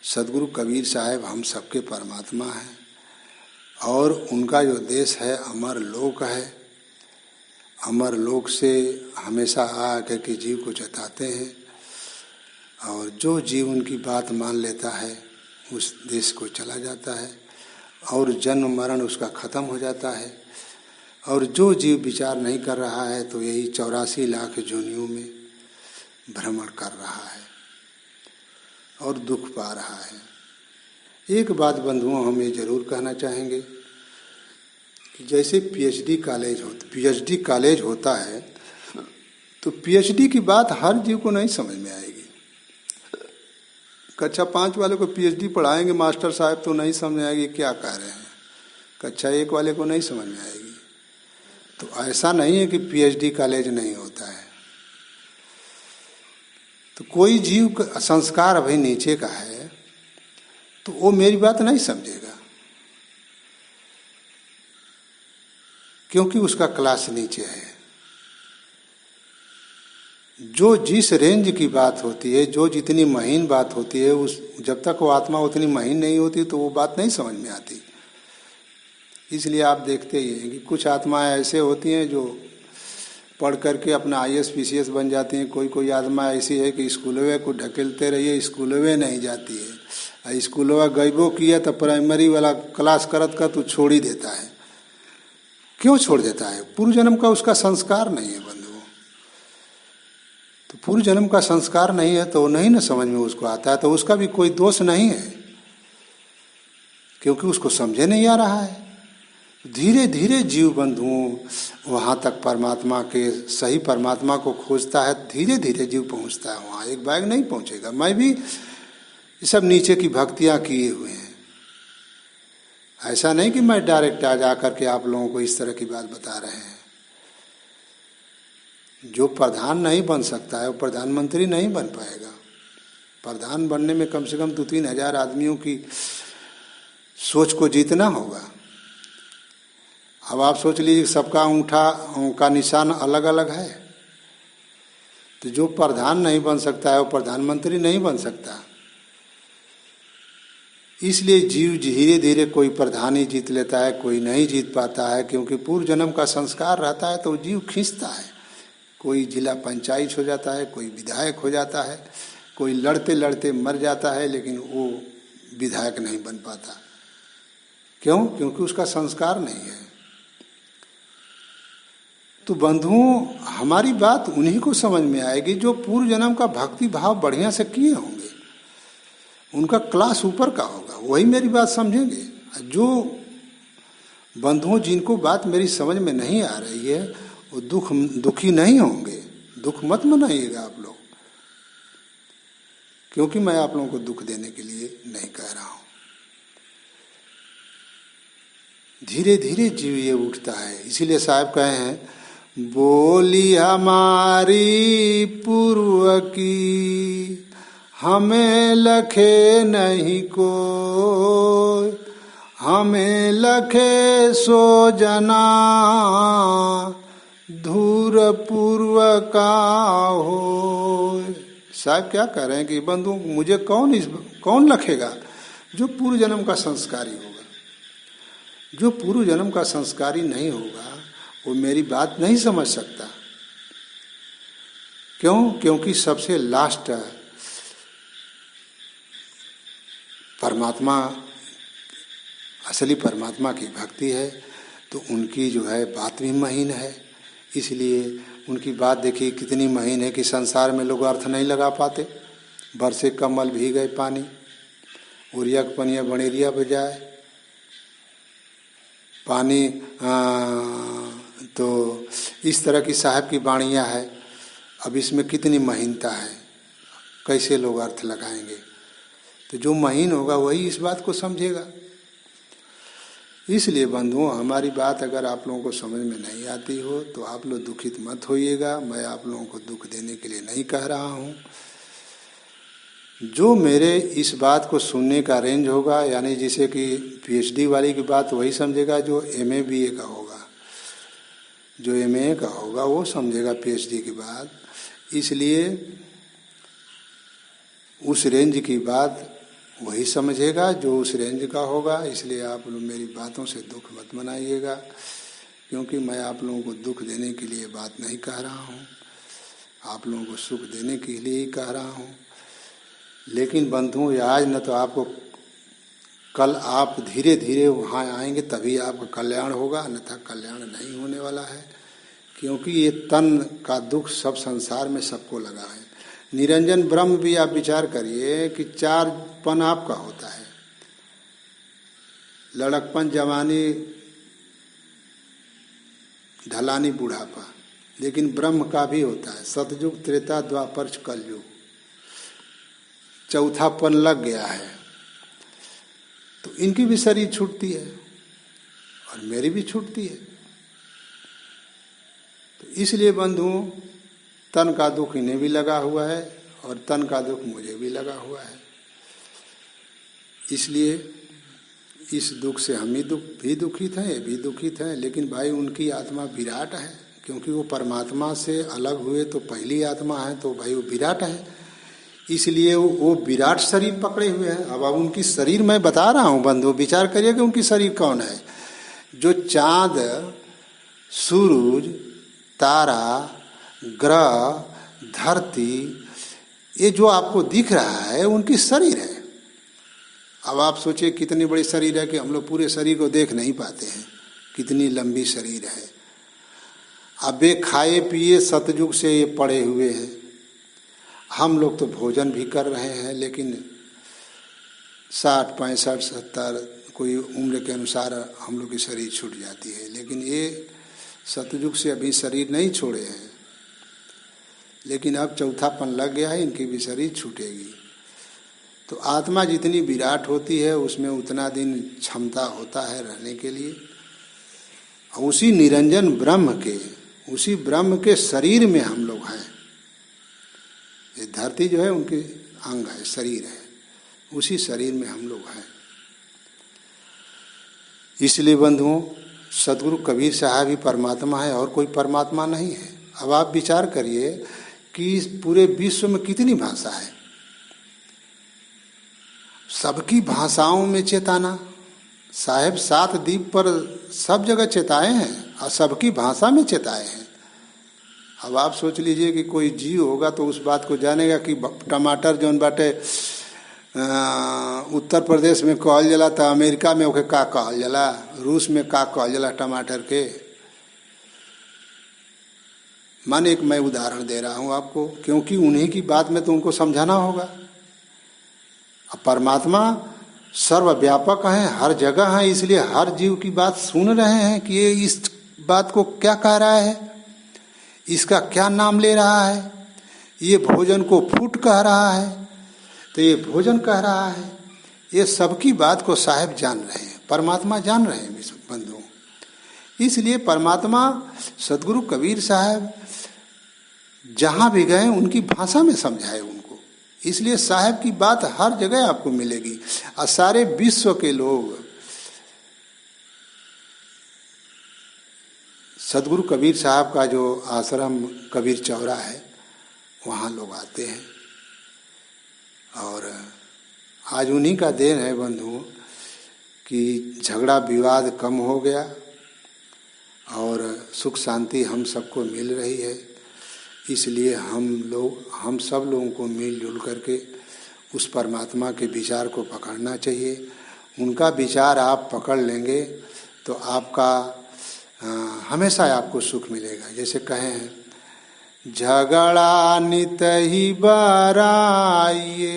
Speaker 1: सदगुरु कबीर साहब हम सबके परमात्मा हैं और उनका जो देश है अमर लोक है। अमर लोक से हमेशा आकर के जीव को जताते हैं और जो जीव उनकी बात मान लेता है उस देश को चला जाता है और जन्म मरण उसका खत्म हो जाता है। और जो जीव विचार नहीं कर रहा है तो यही 84 लाख योनियों में भ्रमण कर रहा है और दुख पा रहा है। एक बात बंधुओं हम ये जरूर कहना चाहेंगे कि जैसे पीएचडी कॉलेज होता है तो पीएचडी की बात हर जीव को नहीं समझ में आएगी। कक्षा 5 वाले को पीएचडी पढ़ाएंगे मास्टर साहब तो नहीं समझ में आएगी क्या कह रहे हैं, कक्षा 1 वाले को नहीं समझ में आएगी। तो ऐसा नहीं है कि पीएचडी कॉलेज नहीं होता है। तो कोई जीव का संस्कार अभी नीचे का है तो वो मेरी बात नहीं समझेगा क्योंकि उसका क्लास नीचे है। जो जिस रेंज की बात होती है, जो जितनी महीन बात होती है, उस जब तक वो आत्मा उतनी महीन नहीं होती तो वो बात नहीं समझ में आती। इसलिए आप देखते ही हैं कि कुछ आत्माएं ऐसे होती हैं जो पढ़ करके अपना IAS PCS बन जाती हैं। कोई आत्मा ऐसी है कि स्कूलवे को ढकेलते रहिए, स्कूलवे नहीं जाती है। स्कूलवा गईबो किया तो प्राइमरी वाला क्लास करत का तो छोड़ ही देता है। क्यों छोड़ देता है? पूर्व जन्म का उसका संस्कार नहीं है बंधुओं। तो पूर्व जन्म का संस्कार नहीं है तो नहीं ना समझ में उसको आता है, तो उसका भी कोई दोष नहीं है क्योंकि उसको समझे नहीं आ रहा है। धीरे धीरे जीव बंधुओं वहाँ तक परमात्मा के सही परमात्मा को खोजता है। धीरे धीरे जीव पहुँचता है वहाँ, एक बैग नहीं पहुँचेगा। मैं भी ये सब नीचे की भक्तियाँ किए हुए हैं। ऐसा नहीं कि मैं डायरेक्ट आ जा करके आप लोगों को इस तरह की बात बता रहे हैं। जो प्रधान नहीं बन सकता है वो प्रधानमंत्री नहीं बन पाएगा। प्रधान बनने में कम से कम 2-3 हजार आदमियों की सोच को जीतना होगा। अब आप सोच लीजिए सबका अंगूठा का निशान अलग अलग है, तो जो प्रधान नहीं बन सकता है वो प्रधानमंत्री नहीं बन सकता। इसलिए जीव धीरे धीरे कोई प्रधान ही जीत लेता है, कोई नहीं जीत पाता है क्योंकि पूर्व जन्म का संस्कार रहता है तो जीव खींचता है। कोई जिला पंचायत हो जाता है, कोई विधायक हो जाता है, कोई लड़ते लड़ते मर जाता है लेकिन वो विधायक नहीं बन पाता। क्यों? क्योंकि उसका संस्कार नहीं है। तो बंधुओं, हमारी बात उन्हीं को समझ में आएगी जो पूर्व जन्म का भक्ति भाव बढ़िया से किए होंगे, उनका क्लास ऊपर का होगा, वही मेरी बात समझेंगे। जो बंधुओं जिनको बात मेरी समझ में नहीं आ रही है वो दुखी नहीं होंगे। दुख मत मनाइएगा आप लोग, क्योंकि मैं आप लोगों को दुख देने के लिए नहीं कह रहा हूं। धीरे धीरे जीव ये उठता है। इसीलिए साहब कहे हैं, बोली हमारी पूर्व की हमें लखे नहीं को, हमें लखे सो जना धूर पूर्व का हो। साहब क्या कह रहे हैं कि बंधु मुझे कौन लखेगा? जो पूर्व जन्म का संस्कारी होगा। जो पूर्व जन्म का संस्कारी नहीं होगा वो मेरी बात नहीं समझ सकता। क्यों? क्योंकि सबसे लास्ट परमात्मा, असली परमात्मा की भक्ति है तो उनकी जो है बात भी महीन है। इसलिए उनकी बात देखिए कितनी महीन है कि संसार में लोग अर्थ नहीं लगा पाते। बरसे कमल भी गए पानी, उरिया पनिया बनेरिया बजाए पानी। तो इस तरह की साहब की वाणियाँ है। अब इसमें कितनी महीनता है, कैसे लोग अर्थ लगाएंगे? तो जो महीन होगा वही इस बात को समझेगा। इसलिए बंधुओं, हमारी बात अगर आप लोगों को समझ में नहीं आती हो तो आप लोग दुखित मत होइएगा। मैं आप लोगों को दुख देने के लिए नहीं कह रहा हूँ। जो मेरे इस बात को सुनने का रेंज होगा, यानी जैसे कि पीएचडी वाली की बात वही समझेगा जो एमए बीए का होगा, जो एमए का होगा वो समझेगा पीएचडी की बात। इसलिए उस रेंज की बात वही समझेगा जो उस रेंज का होगा। इसलिए आप लोग मेरी बातों से दुख मत मनाइएगा, क्योंकि मैं आप लोगों को दुख देने के लिए बात नहीं कह रहा हूँ, आप लोगों को सुख देने के लिए ही कह रहा हूँ। लेकिन बंधुओं, आज न तो आपको, कल आप धीरे धीरे वहाँ आएंगे तभी आपका कल्याण होगा, अन्यथा कल्याण नहीं होने वाला है। क्योंकि ये तन का दुख सब संसार में सबको लगा है। निरंजन ब्रह्म भी आप विचार करिए कि 4पन आपका होता है, लड़कपन, जवानी, ढलानी, बुढ़ापा, लेकिन ब्रह्म का भी होता है सतयुग, त्रेता, द्वापर, कलयुग। 4थापन लग गया है तो इनकी भी शरीर छूटती है और मेरी भी छूटती है। तो इसलिए बंधुओं, तन का दुख इन्हें भी लगा हुआ है और तन का दुख मुझे भी लगा हुआ है। इसलिए इस दुख से हम ही भी दुखित हैं, ये भी दुखित हैं। लेकिन भाई, उनकी आत्मा विराट है, क्योंकि वो परमात्मा से अलग हुए तो पहली आत्मा है, तो भाई वो विराट है। इसलिए वो विराट शरीर पकड़े हुए हैं। अब उनकी शरीर मैं बता रहा हूँ बंधु, विचार करिए कि उनकी शरीर कौन है। जो चांद, सूरज, तारा, ग्रह, धरती, ये जो आपको दिख रहा है उनकी शरीर है। अब आप सोचिए कितनी बड़ी शरीर है कि हम लोग पूरे शरीर को देख नहीं पाते हैं, कितनी लंबी शरीर है। अब ये खाए पिए सतयुग से ये पड़े हुए हैं। हम लोग तो भोजन भी कर रहे हैं, लेकिन 60, 65, 70 कोई उम्र के अनुसार हम लोग की शरीर छूट जाती है। लेकिन ये सतयुग से अभी शरीर नहीं छोड़े हैं, लेकिन अब 4थापन लग गया है, इनकी भी शरीर छूटेगी। तो आत्मा जितनी विराट होती है उसमें उतना दिन क्षमता होता है रहने के लिए। उसी निरंजन ब्रह्म के, उसी ब्रह्म के शरीर में हम लोग हैं। ये धरती जो है उनके अंग है, शरीर है, उसी शरीर में हम लोग हैं। इसलिए बंधुओं, सदगुरु कबीर साहब ही परमात्मा है और कोई परमात्मा नहीं है। अब आप विचार करिए कि इस पूरे विश्व में कितनी भाषा है, सबकी भाषाओं में चेताना। साहेब 7 द्वीप पर सब जगह चेताए हैं और सबकी भाषा में चेताए हैं। अब आप सोच लीजिए कि कोई जीव होगा तो उस बात को जानेगा कि टमाटर जौन बाटे उत्तर प्रदेश में कहल जला, तो अमेरिका में ओके का कहल जला, रूस में का कहल जला टमाटर के। माने एक मैं उदाहरण दे रहा हूँ आपको, क्योंकि उन्हीं की बात में तो उनको समझाना होगा। अब परमात्मा सर्वव्यापक है, हर जगह है, इसलिए हर जीव की बात सुन रहे हैं कि ये इस बात को क्या कह रहा है, इसका क्या नाम ले रहा है। ये भोजन को फूट कह रहा है तो ये भोजन कह रहा है। ये सबकी बात को साहेब जान रहे हैं, परमात्मा जान रहे हैं बंधुओं। इसलिए परमात्मा सदगुरु कबीर साहब जहाँ भी गए उनकी भाषा में समझाए उनको। इसलिए साहब की बात हर जगह आपको मिलेगी और सारे विश्व के लोग सदगुरु कबीर साहब का जो आश्रम कबीर चौरा है वहाँ लोग आते हैं। और आज उन्हीं का देन है बंधुओं कि झगड़ा विवाद कम हो गया और सुख शांति हम सबको मिल रही है। इसलिए हम सब लोगों को मिलजुल करके उस परमात्मा के विचार को पकड़ना चाहिए। उनका विचार आप पकड़ लेंगे तो आपका हमेशा आपको सुख मिलेगा। जैसे कहें हैं, झगड़ा नित ही बराइए,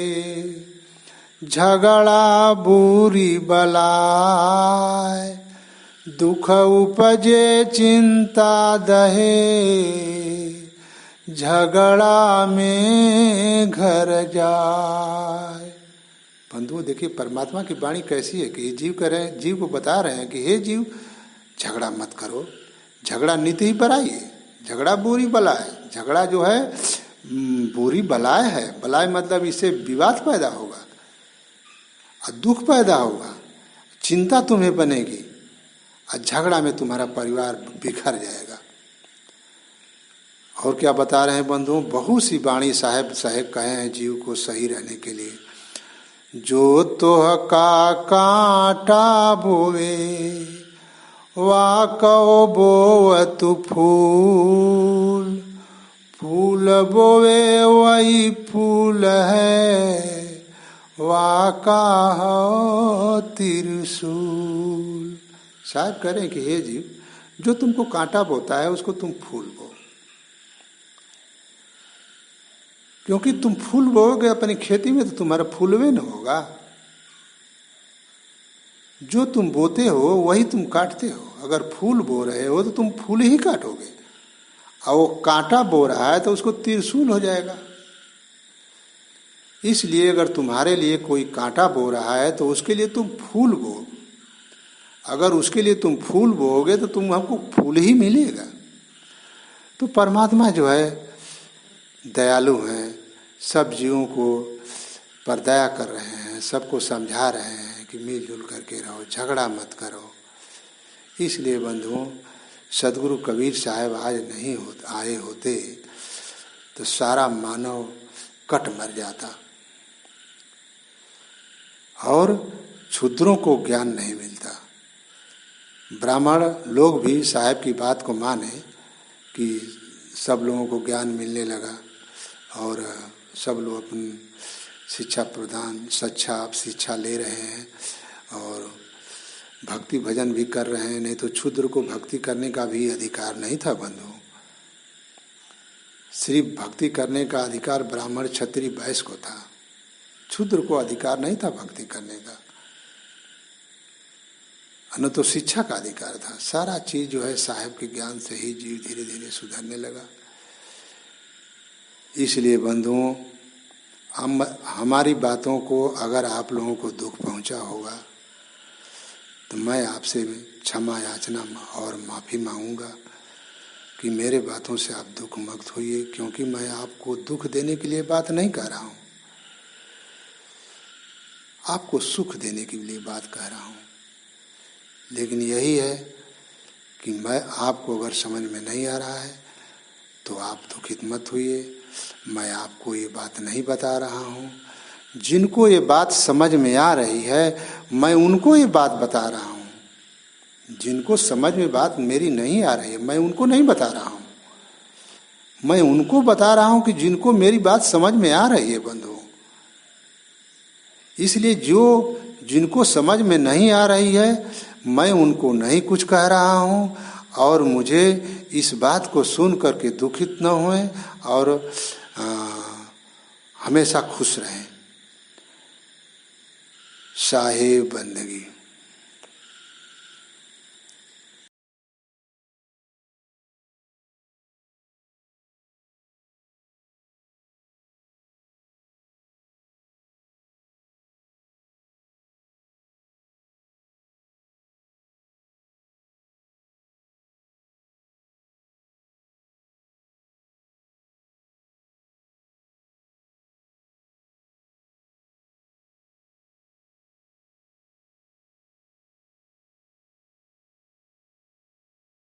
Speaker 1: झगड़ा बुरी बलाय, दुख उपजे चिंता दहे, झगड़ा में घर जाए। बंधुओं देखिए परमात्मा की वाणी कैसी है कि ये जीव कह रहे हैं, जीव को बता रहे हैं कि हे जीव झगड़ा मत करो, झगड़ा नित ही बुराई है, झगड़ा बुरी बला है, झगड़ा जो है बुरी बलाय है। बलाय मतलब इससे विवाद पैदा होगा और दुख पैदा होगा, चिंता तुम्हें बनेगी और झगड़ा में तुम्हारा परिवार बिखर जाएगा। और क्या बता रहे हैं बंधुओं, बहुत सी वाणी साहेब कहे हैं जीव को सही रहने के लिए। जो तोह का कांटा बोवे वा कहो बोवतु फूल, फूल बोवे वही फूल है वा का त्रिशूल। साहब कह रहे हैं कि हे जीव जो तुमको कांटा बोता है उसको तुम फूल बो, क्योंकि तुम फूल बोओगे अपनी खेती में तो तुम्हारा फूलवे न होगा। जो तुम बोते हो वही तुम काटते हो। अगर फूल बो रहे हो तो तुम फूल ही काटोगे, और वो कांटा बो रहा है तो उसको त्रिशूल हो जाएगा। इसलिए अगर तुम्हारे लिए कोई कांटा बो रहा है तो उसके लिए तुम फूल बो। अगर उसके लिए तुम फूल बोओगे तो तुम हमको फूल ही मिलेगा। तो परमात्मा जो है दयालु हैं, सब जीवों को पर दया कर रहे हैं, सबको समझा रहे हैं कि मिलजुल करके रहो, झगड़ा मत करो। इसलिए बंधुओं सदगुरु कबीर साहब आज नहीं आए होते तो सारा मानव कट मर जाता और क्षुद्रों को ज्ञान नहीं मिलता। ब्राह्मण लोग भी साहब की बात को माने कि सब लोगों को ज्ञान मिलने लगा और सब लोग अपनी शिक्षा प्रदान शिक्षा ले रहे हैं और भक्ति भजन भी कर रहे हैं। नहीं तो क्षुद्र को भक्ति करने का भी अधिकार नहीं था बंधु। सिर्फ भक्ति करने का अधिकार ब्राह्मण क्षत्रिय वैश्य को था, क्षुद्र को अधिकार नहीं था भक्ति करने का। न तो शिक्षा का अधिकार था। सारा चीज जो है साहब के ज्ञान से ही जीव धीरे धीरे सुधरने लगा। इसलिए बंधुओं हमारी बातों को अगर आप लोगों को दुख पहुंचा होगा तो मैं आपसे क्षमा याचना और माफ़ी मांगूंगा कि मेरे बातों से आप दुख मुक्त होइए, क्योंकि मैं आपको दुख देने के लिए बात नहीं कह रहा हूँ, आपको सुख देने के लिए बात कह रहा हूँ। लेकिन यही है कि मैं आपको अगर समझ में नहीं आ रहा है तो आप दुखित मत होइए। मैं आपको ये बात नहीं बता रहा हूँ। जिनको ये बात समझ में आ रही है मैं उनको ये बात बता रहा हूँ। जिनको समझ में बात मेरी नहीं आ रही है मैं उनको नहीं बता रहा हूँ। मैं उनको बता रहा हूँ कि जिनको मेरी बात समझ में आ रही है बंधु। इसलिए जिनको समझ में नहीं आ रही है मैं उनको नहीं कुछ कह रहा हूँ और मुझे इस बात को सुन करके दुखित न होएं और हमेशा खुश रहें। साहेब बंदगी।